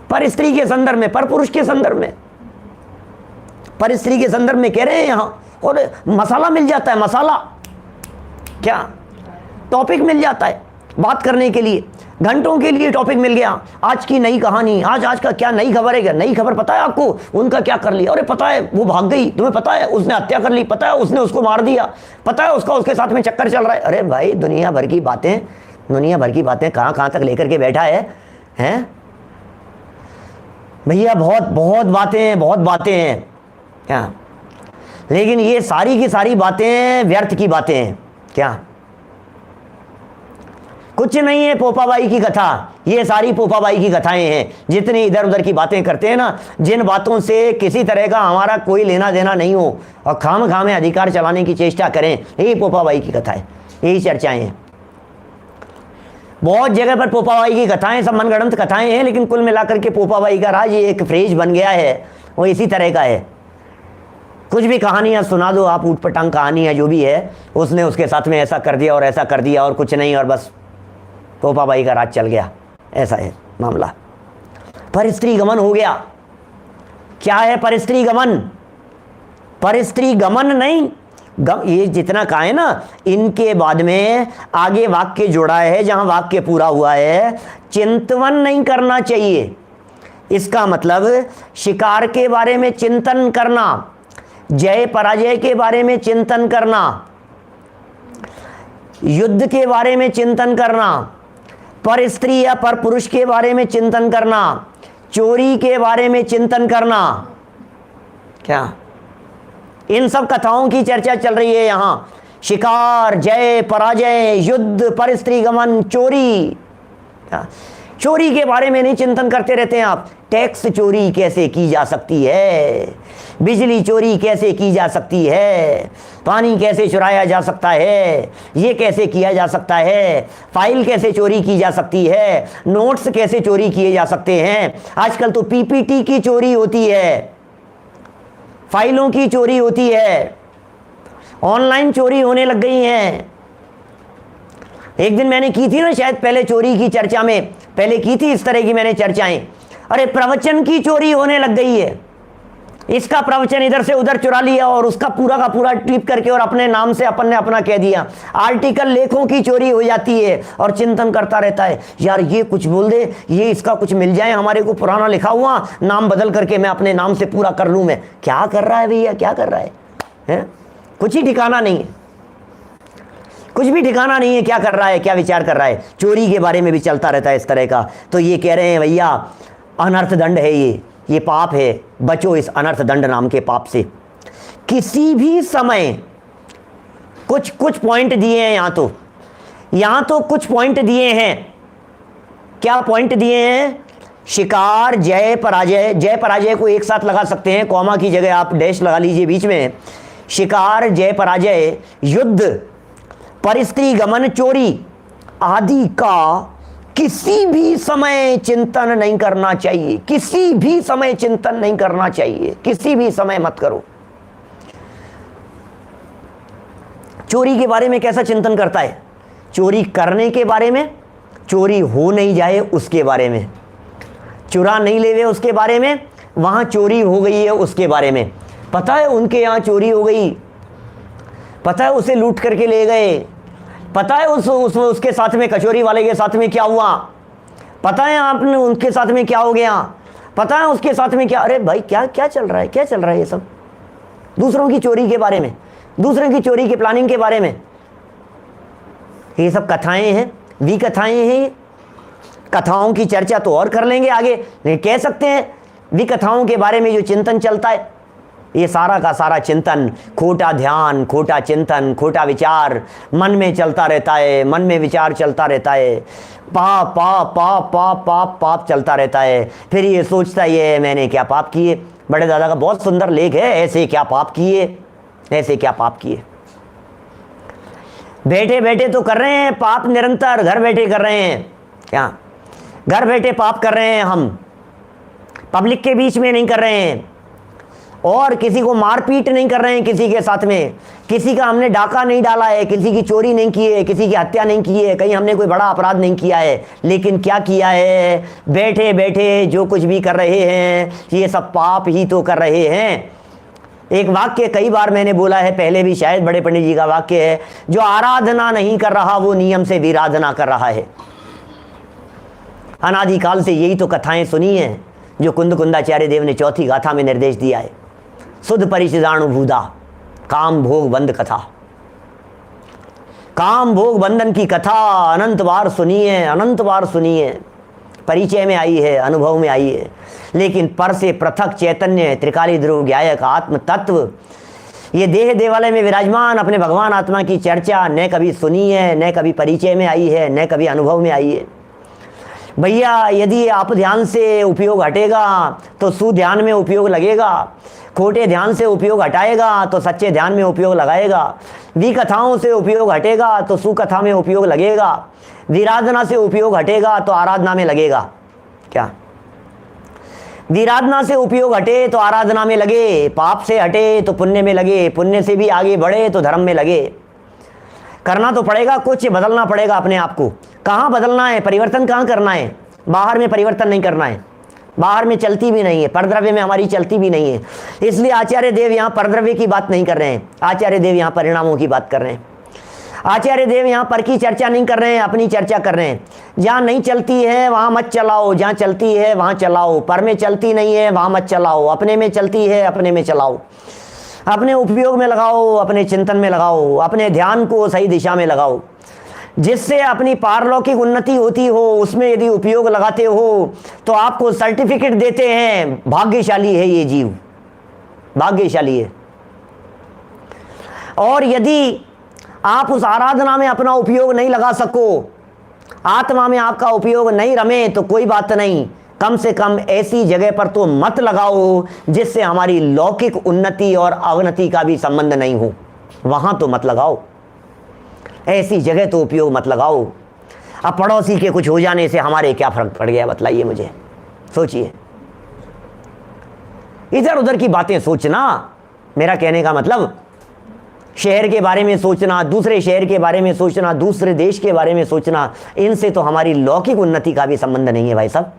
पर स्त्री के संदर्भ में, पर पुरुष के संदर्भ में, पर स्त्री के संदर्भ में कह रहे हैं यहां। और मसाला मिल जाता है, मसाला क्या टॉपिक मिल जाता है बात करने के लिए, घंटों के लिए टॉपिक मिल गया। आज की नई कहानी, आज का क्या नई खबर है, क्या नई खबर पता है आपको? उनका क्या कर लिया, अरे पता है वो भाग गई, तुम्हें पता है उसने हत्या कर ली, पता है उसने उसको मार दिया, पता है उसका उसके साथ में चक्कर चल रहा है। अरे भाई दुनिया भर की बातें कहां तक लेकर के बैठा है हैं भैया? बहुत बातें हैं क्या? लेकिन ये सारी की सारी बातें व्यर्थ की बातें हैं क्या? कुछ नहीं है पोपाबाई की कथा, ये सारी पोपाबाई की कथाएं हैं। जितनी इधर उधर की बातें करते हैं ना, जिन बातों से किसी तरह का हमारा कोई लेना देना नहीं हो और खाम में अधिकार चलाने की चेष्टा करें, यही पोपाबाई की कथा है, यही चर्चाएं हैं। बहुत जगह पर पोपाबाई की कथाएं सब मनगढ़ंत कथाएं हैं, लेकिन कुल मिलाकर के पोपाबाई का राज ये एक फ्रेज बन गया है, वो इसी तरह का है। कुछ भी कहानियां सुना दो आप, ऊटपटांग कहानियां जो भी है, उसने उसके साथ में ऐसा कर दिया और ऐसा कर दिया और कुछ नहीं, और बस पोपाबाई का राज चल गया, ऐसा है मामला। परस्त्री गमन हो गया। क्या है परस्त्री गमन? परस्त्री गमन नहीं, ये जितना कहा है ना, इनके बाद में आगे वाक्य जोड़ा है, जहां वाक्य पूरा हुआ है, चिंतवन नहीं करना चाहिए। इसका मतलब शिकार के बारे में चिंतन करना, जय पराजय के बारे में चिंतन करना, युद्ध के बारे में चिंतन करना, पर स्त्री या पर पुरुष के बारे में चिंतन करना, चोरी के बारे में चिंतन करना, क्या इन सब कथाओं की चर्चा चल रही है यहां। शिकार, जय पराजय, युद्ध, पर स्त्री गमन, चोरी। क्या चोरी के बारे में नहीं चिंतन करते रहते हैं आप? टैक्स चोरी कैसे की जा सकती है, बिजली चोरी कैसे की जा सकती है, पानी कैसे चुराया जा सकता है, ये कैसे किया जा सकता है, फाइल कैसे चोरी की जा सकती है, नोट्स कैसे चोरी किए जा सकते हैं। आजकल तो पीपीटी की चोरी होती है, फाइलों की चोरी होती है, ऑनलाइन चोरी होने लग गई हैं। एक दिन मैंने की थी ना शायद पहले चोरी की चर्चा में, पहले की थी इस तरह की मैंने चर्चाएं। अरे प्रवचन की चोरी होने लग गई है, इसका प्रवचन इधर से उधर चुरा लिया और उसका पूरा का पूरा टिप करके और अपने नाम से अपन ने अपना कह दिया। आर्टिकल लेखों की चोरी हो जाती है और चिंतन करता रहता है, यार ये कुछ बोल दे, ये इसका कुछ मिल जाए हमारे को, पुराना लिखा हुआ नाम बदल करके मैं अपने नाम से पूरा कर लूं। मैं क्या कर रहा है भैया, क्या कर रहा है? कुछ ही ठिकाना नहीं है, कुछ भी ठिकाना नहीं है क्या कर रहा है, क्या विचार कर रहा है। चोरी के बारे में भी चलता रहता है इस तरह का। तो ये कह रहे हैं भैया अनर्थ दंड है, ये पाप है, बचो इस अनर्थ दंड नाम के पाप से। किसी भी समय कुछ पॉइंट दिए हैं यहां तो कुछ पॉइंट दिए हैं। क्या पॉइंट दिए हैं? शिकार, जय पराजय, जय पराजय को एक साथ लगा सकते हैं, कॉमा की जगह आप डैश लगा लीजिए बीच में। शिकार, जय पराजय, युद्ध, परस्त्री गमन, चोरी आदि का किसी भी समय चिंतन नहीं करना चाहिए, किसी भी समय चिंतन नहीं करना चाहिए, किसी भी समय मत करो। चोरी के बारे में कैसा चिंतन करता है? चोरी करने के बारे में, चोरी हो नहीं जाए उसके बारे में, चुरा नहीं ले उसके बारे में, वहाँ चोरी हो गई है उसके बारे में। पता है उनके यहाँ चोरी हो गई, पता है उसे लूट करके ले गए, पता है उसके साथ में, कचौरी वाले के साथ में क्या हुआ, पता है आपने उनके साथ में क्या हो गया, पता है उसके साथ में क्या। अरे भाई क्या क्या चल रहा है, क्या चल रहा है ये सब? दूसरों की चोरी के बारे में, दूसरों की चोरी की प्लानिंग के बारे में, ये सब कथाएं हैं, विकथाएं हैं। कथाओं की चर्चा तो और कर लेंगे आगे, लेकिन कह सकते हैं विकथाओं के बारे में जो चिंतन चलता है, ये सारा का सारा चिंतन खोटा ध्यान, खोटा चिंतन, खोटा विचार मन में चलता रहता है, मन में विचार चलता रहता है, पाप पाप पाप पाप पाप पाप चलता रहता है। फिर ये सोचता है मैंने क्या पाप किए। बड़े दादा का बहुत सुंदर लेख है, ऐसे क्या पाप किए, ऐसे क्या पाप किए। बैठे बैठे तो कर रहे हैं पाप निरंतर, घर बैठे कर रहे हैं, क्या घर बैठे पाप कर रहे हैं हम, पब्लिक के बीच में नहीं कर रहे हैं, और किसी को मारपीट नहीं कर रहे हैं किसी के साथ में, किसी का हमने डाका नहीं डाला है, किसी की चोरी नहीं की है, किसी की हत्या नहीं की है, कहीं हमने कोई बड़ा अपराध नहीं किया है, लेकिन क्या किया है, बैठे बैठे जो कुछ भी कर रहे हैं ये सब पाप ही तो कर रहे हैं। एक वाक्य कई बार मैंने बोला है पहले भी, शायद बड़े पंडित जी का वाक्य है, जो आराधना नहीं कर रहा वो नियम से विराधना कर रहा है। अनादिकाल से यही तो कथाएं सुनी हैं जो कुंदाचार्य देव ने चौथी गाथा में निर्देश दिया है। शुद्ध परिचिदानुभूदा काम भोग बंद कथा, काम भोग बंधन की कथा अनंत बार सुनी है, अनंत बार सुनी है, परिचय में आई है, अनुभव में आई है, लेकिन पर से पृथक चैतन्य त्रिकाली ध्रुव ज्ञायक आत्म तत्व ये देह देवालय में विराजमान अपने भगवान आत्मा की चर्चा न कभी सुनी है, न कभी परिचय में आई है, न कभी अनुभव में आई है। भैया यदि आप ध्यान से उपयोग हटेगा तो सुध्यान में उपयोग लगेगा, खोटे ध्यान से उपयोग हटाएगा तो सच्चे ध्यान में उपयोग लगाएगा, विकथाओं से उपयोग हटेगा तो सुकथा में उपयोग लगेगा, विराधना से उपयोग हटेगा तो आराधना में लगेगा। क्या विराधना से उपयोग हटे तो आराधना में लगे, पाप से हटे तो पुण्य में लगे, पुण्य से भी आगे बढ़े तो धर्म में लगे। करना तो पड़ेगा, कुछ बदलना पड़ेगा अपने आप को। कहाँ बदलना है, परिवर्तन कहाँ करना है? बाहर में परिवर्तन नहीं करना है, बाहर में चलती भी नहीं है, परद्रव्य में हमारी चलती भी नहीं है। इसलिए आचार्य देव यहाँ परद्रव्य की बात नहीं कर रहे हैं, आचार्य देव यहाँ परिणामों की बात कर रहे हैं। आचार्य देव यहाँ पर की चर्चा नहीं कर रहे हैं, अपनी चर्चा कर रहे हैं। जहाँ नहीं चलती है वहाँ मत चलाओ, जहाँ चलती है वहाँ चलाओ, पर में चलती नहीं है वहाँ मत चलाओ, अपने में चलती है अपने में चलाओ, अपने उपयोग में लगाओ, अपने चिंतन में लगाओ, अपने ध्यान को सही दिशा में लगाओ, जिससे अपनी पारलौकिक उन्नति होती हो उसमें यदि उपयोग लगाते हो तो आपको सर्टिफिकेट देते हैं, भाग्यशाली है ये जीव, भाग्यशाली है। और यदि आप उस आराधना में अपना उपयोग नहीं लगा सको, आत्मा में आपका उपयोग नहीं रमे तो कोई बात नहीं, कम से कम ऐसी जगह पर तो मत लगाओ जिससे हमारी लौकिक उन्नति और अवनति का भी संबंध नहीं हो, वहां तो मत लगाओ, ऐसी जगह तो उपयोग मत लगाओ। अब पड़ोसी के कुछ हो जाने से हमारे क्या फर्क पड़ गया बताइए मुझे, सोचिए। इधर उधर की बातें सोचना, मेरा कहने का मतलब शहर के बारे में सोचना, दूसरे शहर के बारे में सोचना, दूसरे देश के बारे में सोचना, इनसे तो हमारी लौकिक उन्नति का भी संबंध नहीं है भाई साहब,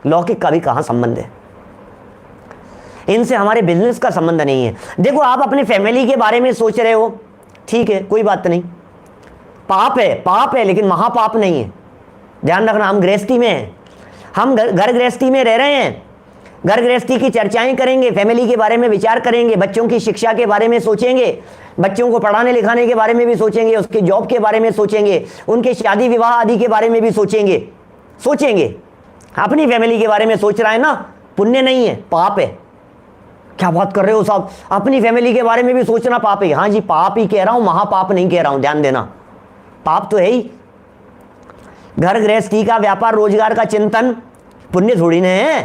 लौकिक का भी कहाँ संबंध है, इनसे हमारे बिजनेस का संबंध नहीं है। देखो आप अपने फैमिली के बारे में सोच रहे हो, ठीक है कोई बात नहीं, पाप है, पाप है लेकिन महापाप नहीं है। ध्यान रखना, हम गृहस्थी में हैं, हम घर गृहस्थी में रह रहे हैं, घर गृहस्थी की चर्चाएं करेंगे, फैमिली के बारे में विचार करेंगे, बच्चों की शिक्षा के बारे में सोचेंगे, बच्चों को पढ़ाने लिखाने के बारे में भी सोचेंगे, उसके जॉब के बारे में सोचेंगे, उनके शादी विवाह आदि के बारे में भी सोचेंगे। अपनी फैमिली के बारे में सोच रहा है ना, पुण्य नहीं है, पाप है। क्या बात कर रहे हो साहब, अपनी फैमिली के बारे में भी सोचना पाप है? हाँ जी पाप ही कह रहा हूं, महापाप नहीं कह रहा हूं, ध्यान देना, पाप तो है ही। घर गृहस्थी का व्यापार रोजगार का चिंतन पुण्य थोड़ी ना है,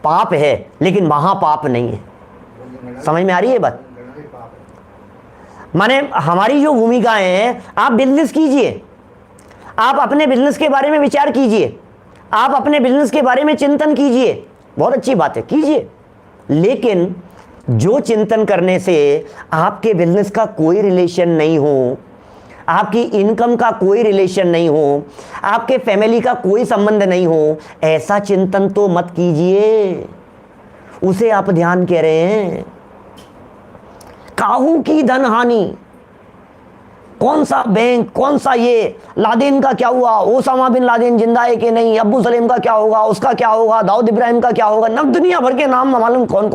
पाप है लेकिन महापाप नहीं है। समझ में आ रही है बात? माने हमारी जो भूमिका है, आप बिजनेस कीजिए, आप अपने बिजनेस के बारे में विचार कीजिए, आप अपने बिजनेस के बारे में चिंतन कीजिए, बहुत अच्छी बात है कीजिए, लेकिन जो चिंतन करने से आपके बिजनेस का कोई रिलेशन नहीं हो, आपकी इनकम का कोई रिलेशन नहीं हो, आपके फैमिली का कोई संबंध नहीं हो, ऐसा चिंतन तो मत कीजिए। उसे आप ध्यान कह रहे हैं। काहू की धन हानि, कौन सा बैंक, कौन सा ये लादेन का क्या हुआ, ओसामा बिन लादेन जिंदा है कि नहीं, अब्बू सलेम का क्या होगा, उसका क्या होगा, दाऊद इब्राहिम का क्या होगा, नब दुनिया भर के नाम मालूम कौन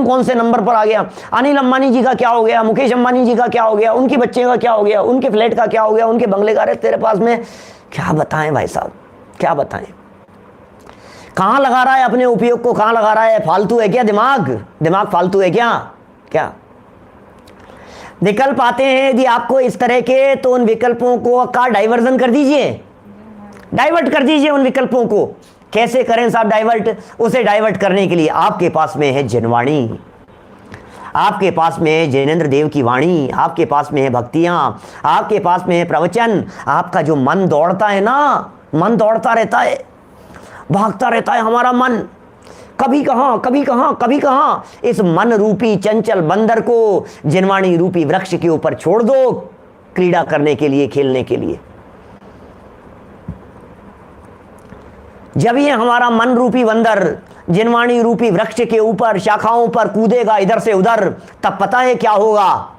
कौन से नंबर पर आ गया। अनिल अंबानी जी का क्या हो गया, मुकेश अंबानी जी का क्या हो गया, उनकी बच्चे का क्या हो गया, उनके फ्लैट का क्या हो गया, उनके बंगले का। अरे तेरे पास में क्या बताएं भाई साहब, क्या बताएं। कहाँ लगा रहा है अपने उपयोग को, कहाँ लगा रहा है? फालतू है क्या दिमाग फालतू है क्या? विकल्प आते हैं यदि आपको इस तरह के, तो उन विकल्पों को का डाइवर्जन कर दीजिए, डाइवर्ट कर दीजिए उन विकल्पों को। कैसे करें साहब डाइवर्ट? उसे डाइवर्ट करने के लिए आपके पास में है जनवाणी, आपके पास में है जैनेंद्र देव की वाणी, आपके पास में है भक्तियां, आपके पास में है प्रवचन। आपका जो मन दौड़ता है ना, मन दौड़ता रहता है, भागता रहता है हमारा मन, कभी कहां। इस मन रूपी चंचल बंदर को जिनवाणी रूपी वृक्ष के ऊपर छोड़ दो, क्रीड़ा करने के लिए, खेलने के लिए। जब ये हमारा मन रूपी बंदर जिनवाणी रूपी वृक्ष के ऊपर शाखाओं पर कूदेगा इधर से उधर, तब पता है क्या होगा?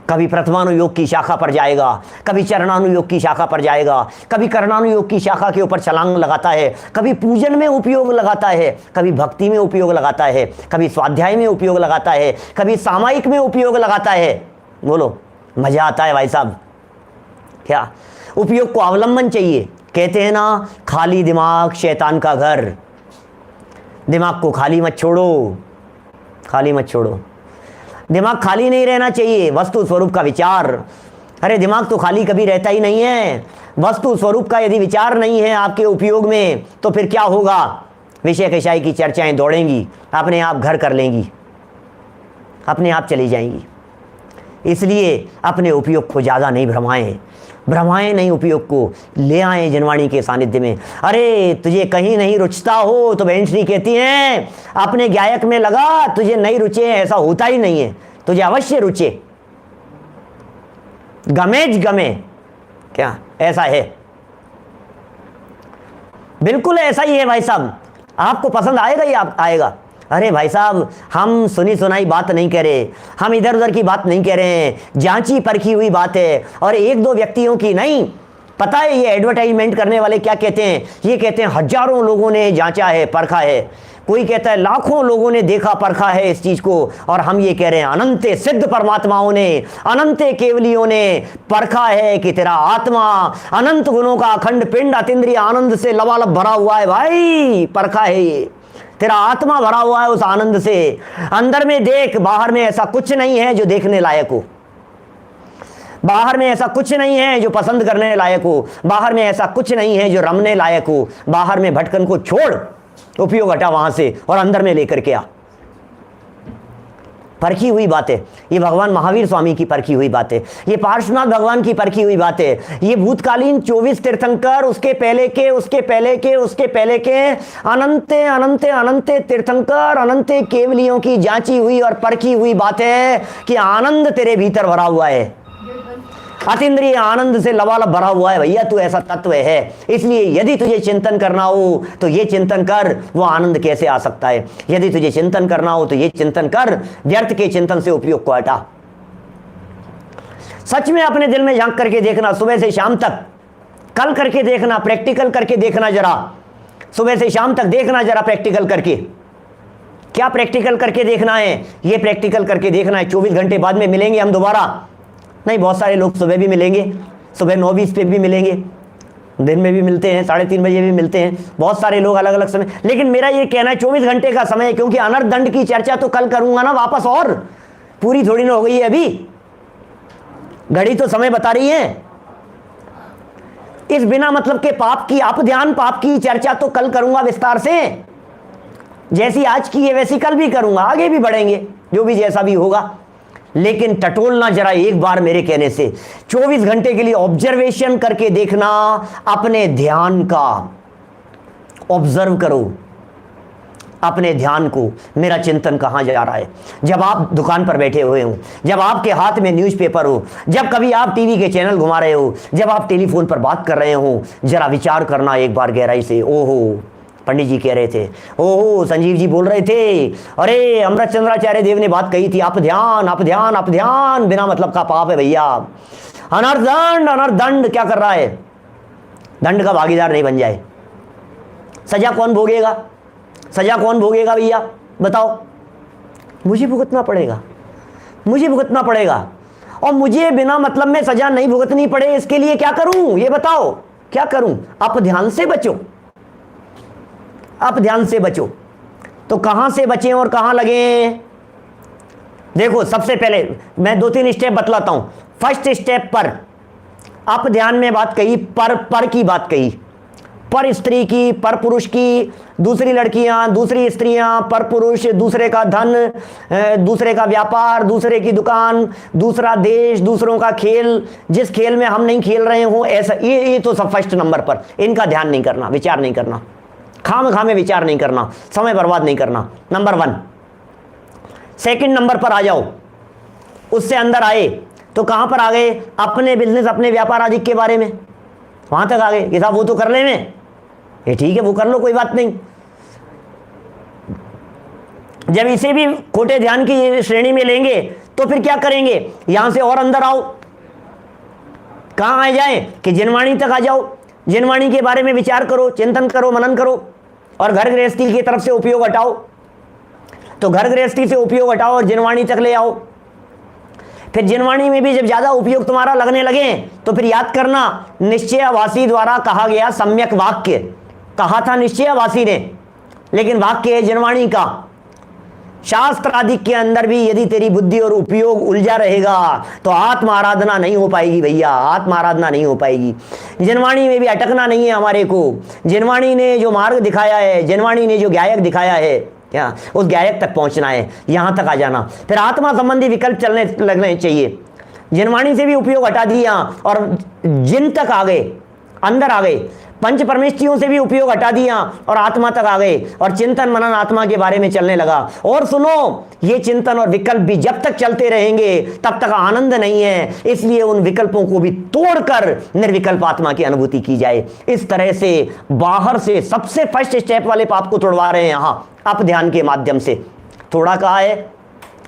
कभी प्रथमानुयोग की शाखा पर जाएगा, कभी चरणानुयोग की शाखा पर जाएगा, कभी कर्णानुयोग की शाखा के ऊपर छलांग लगाता है, कभी पूजन में उपयोग लगाता है, कभी भक्ति में उपयोग लगाता है, कभी स्वाध्याय में उपयोग लगाता है, कभी सामायिक में उपयोग लगाता है। बोलो, मजा आता है भाई साहब? क्या उपयोग को अवलंबन चाहिए। कहते हैं ना, खाली दिमाग शैतान का घर। दिमाग को खाली मत छोड़ो, खाली मत छोड़ो। दिमाग खाली नहीं रहना चाहिए, वस्तु स्वरूप का विचार। अरे दिमाग तो खाली कभी रहता ही नहीं है। वस्तु स्वरूप का यदि विचार नहीं है आपके उपयोग में, तो फिर क्या होगा? विषय कषाय की चर्चाएं दौड़ेंगी, अपने आप घर कर लेंगी, अपने आप चली जाएंगी। इसलिए अपने उपयोग को ज़्यादा नहीं भ्रमाएं नहीं, उपयोग को ले आए जनवाणी के सानिध्य में। अरे तुझे कहीं नहीं रुचता हो तो बहनश्री कहती हैं अपने गायक में लगा, तुझे नहीं रुचे, ऐसा होता ही नहीं है, तुझे अवश्य रुचे, गमे क्या? ऐसा है, बिल्कुल ऐसा ही है भाई साहब। आपको पसंद आएगा ही आएगा। अरे भाई साहब, हम सुनी सुनाई बात नहीं कह रहे, हम इधर उधर की बात नहीं कह रहे हैं, जांची परखी हुई बात है। और एक दो व्यक्तियों की नहीं, पता है ये एडवर्टाइजमेंट करने वाले क्या कहते हैं? ये कहते हैं हजारों लोगों ने जांचा है, परखा है। कोई कहता है लाखों लोगों ने देखा परखा है इस चीज को। और हम ये कह रहे हैं अनंत सिद्ध परमात्माओं ने, अनंत केवलियों ने परखा है कि तेरा आत्मा अनंत गुणों का अखंड पिंड अतीन्द्रिय आनंद से लबालब भरा हुआ है। भाई परखा है, ये तेरा आत्मा भरा हुआ है उस आनंद से। अंदर में देख, बाहर में ऐसा कुछ नहीं है जो देखने लायक हो, बाहर में ऐसा कुछ नहीं है जो पसंद करने लायक हो, बाहर में ऐसा कुछ नहीं है जो रमने लायक हो। बाहर में भटकन को छोड़, उपयोग हटा वहां से और अंदर में लेकर के आ। परखी हुई बातें, ये भगवान महावीर स्वामी की परखी हुई बातें, ये पार्श्वनाथ भगवान की परखी हुई बातें, ये भूतकालीन 24 तीर्थंकर, उसके पहले के अनंत अनंत अनंत तीर्थंकर, अनंत केवलियों की जांची हुई और परखी हुई बात है कि आनंद तेरे भीतर भरा हुआ है, अतीन्द्रिय आनंद से लबालब भरा हुआ है। भैया तू ऐसा तत्व है। इसलिए यदि तुझे चिंतन करना हो तो ये चिंतन कर, वो आनंद कैसे आ सकता है। यदि तुझे चिंतन करना हो तो ये चिंतन कर, व्यर्थ के चिंतन से उपयोग को हटा। सच में अपने दिल में झांक करके देखना, सुबह से शाम तक, कल करके देखना, प्रैक्टिकल करके देखना जरा, सुबह से शाम तक देखना जरा प्रैक्टिकल करके। क्या प्रैक्टिकल करके देखना है? ये प्रैक्टिकल करके देखना है। 24 घंटे बाद में मिलेंगे हम दोबारा नहीं, बहुत सारे लोग सुबह भी मिलेंगे, सुबह 9:20 पे भी मिलेंगे, दिन में भी मिलते हैं, 3:30 बजे भी मिलते हैं, बहुत सारे लोग अलग अलग समय। लेकिन मेरा ये कहना है 24 घंटे का समय है, क्योंकि अनर्थ दंड की चर्चा तो कल करूंगा ना वापस, और पूरी थोड़ी ना हो गई है अभी, घड़ी तो समय बता रही है। इस बिना मतलब के पाप की, अपध्यान पाप की चर्चा तो कल करूंगा विस्तार से, जैसी आज की है वैसी कल भी करूंगा, आगे भी बढ़ेंगे, जो भी जैसा भी होगा। लेकिन टटोलना जरा एक बार मेरे कहने से, 24 घंटे के लिए ऑब्जर्वेशन करके देखना, अपने ध्यान का ऑब्जर्व करो, अपने ध्यान को, मेरा चिंतन कहाँ जा रहा है। जब आप दुकान पर बैठे हुए हो, जब आपके हाथ में न्यूज़पेपर हो, जब कभी आप टीवी के चैनल घुमा रहे हो, जब आप टेलीफोन पर बात कर रहे हो, जरा विचार करना एक बार गहराई से। ओहो, पंडित जी कह रहे थे, ओहो संजीव जी बोल रहे थे, अरे अमृतचंद्राचार्य देव ने बात कही थी, आप ध्यान आप ध्यान आप ध्यान, बिना मतलब का पाप है भैया। अनर्दंड अनर्दंड क्या कर रहा है, दंड का भागीदार नहीं बन जाए। सजा कौन भोगेगा, सजा कौन भोगेगा भैया बताओ। मुझे भुगतना पड़ेगा, मुझे भुगतना पड़ेगा। और मुझे बिना मतलब में सजा नहीं भुगतनी पड़े, इसके लिए क्या करूं ये बताओ, क्या करूं। आप ध्यान से बचो, आप ध्यान से बचो। तो कहां से बचें और कहां लगे। देखो सबसे पहले मैं 2-3 स्टेप बतलाता हूं। फर्स्ट स्टेप पर आप ध्यान में बात कही, पर की बात कही, पर स्त्री की, पर पुरुष की, दूसरी लड़कियां, दूसरी स्त्रियां, पर पुरुष, दूसरे का धन, दूसरे का व्यापार, दूसरे की दुकान, दूसरा देश, दूसरों का खेल, जिस खेल में हम नहीं खेल रहे हो ऐसा। ये तो सब फर्स्ट नंबर पर, इनका ध्यान नहीं करना, विचार नहीं करना, खाम में विचार नहीं करना, समय बर्बाद नहीं करना, नंबर 1। सेकंड नंबर पर आ जाओ, उससे अंदर आए तो कहां पर आ गए, अपने बिजनेस अपने व्यापार आदि के बारे में, वहां तक आ गए कि साहब वो तो कर ले में, ये ठीक है वो कर लो कोई बात नहीं। जब इसे भी खोटे ध्यान की श्रेणी में लेंगे तो फिर क्या करेंगे, यहां से और अंदर आओ, कहां आ जाए कि जिनवाणी तक आ जाओ। जिनवाणी के बारे में विचार करो, चिंतन करो, मनन करो और घर गृहस्थी की तरफ से उपयोग हटाओ। तो घर गृहस्थी से उपयोग हटाओ और जिनवाणी तक ले आओ। फिर जिनवाणी में भी जब ज्यादा उपयोग तुम्हारा लगने लगे तो फिर याद करना, निश्चयवासी द्वारा कहा गया सम्यक वाक्य, कहा था निश्चयवासी ने, लेकिन वाक्य है जिनवाणी का। शास्त्र आदि के अंदर भी यदि तेरी बुद्धि और उपयोग उलझा रहेगा तो आत्म आराधना नहीं हो पाएगी भैया, आत्म आराधना नहीं हो पाएगी। जिनवाणी में भी अटकना नहीं है हमारे को। जिनवाणी ने जो मार्ग दिखाया है, जिनवाणी ने जो गायक दिखाया है, क्या उस गायक तक पहुंचना है, यहां तक आ जाना। फिर आत्मा संबंधी विकल्प चलने लगने चाहिए। जिनवाणी से भी उपयोग हटा दिया और जिन तक आ गए, अंदर आ गए। पंच परमेष्ठियों से भी उपयोग हटा दिया और आत्मा तक आ गए और चिंतन मनन आत्मा के बारे में चलने लगा। और सुनो, ये चिंतन और विकल्प भी जब तक चलते रहेंगे तब तक आनंद नहीं है, इसलिए उन विकल्पों को भी तोड़कर निर्विकल्प आत्मा की अनुभूति की जाए। इस तरह से बाहर से सबसे फर्स्ट स्टेप वाले पाप को तोड़वा रहे हैं यहां आप ध्यान के माध्यम से। थोड़ा कहा है,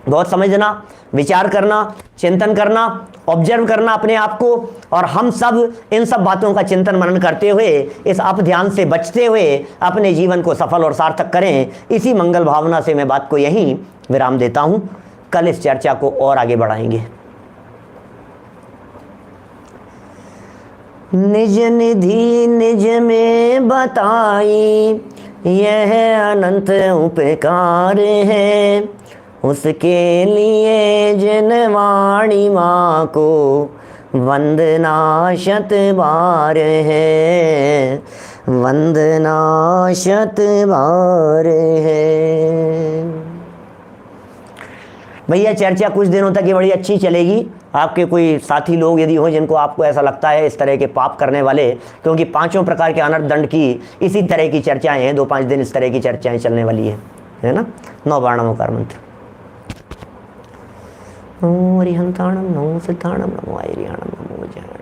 बहुत समझना, विचार करना, चिंतन करना, ऑब्जर्व करना अपने आप को। और हम सब इन सब बातों का चिंतन मनन करते हुए, इस आप ध्यान से बचते हुए अपने जीवन को सफल और सार्थक करें। इसी मंगल भावना से मैं बात को यहीं विराम देता हूं। कल इस चर्चा को और आगे बढ़ाएंगे। निज निधि निज में बताई, यह अनंत उपकार है, उसके लिए जिनवाणी माँ को वंदना शत बार है, वंदना शत बार है। भैया चर्चा कुछ दिनों तक ये बड़ी अच्छी चलेगी। आपके कोई साथी लोग यदि हो जिनको आपको ऐसा लगता है इस तरह के पाप करने वाले, क्योंकि 5 प्रकार के अनर्थ दंड की इसी तरह की चर्चाएं हैं, 2-5 दिन इस तरह की चर्चाएं चलने वाली है ना। 9 बाणमोकार मंत्र। नमो हरिहंताणम, नमो सिद्धाणम, नमो आयरियाणम, नमो जय।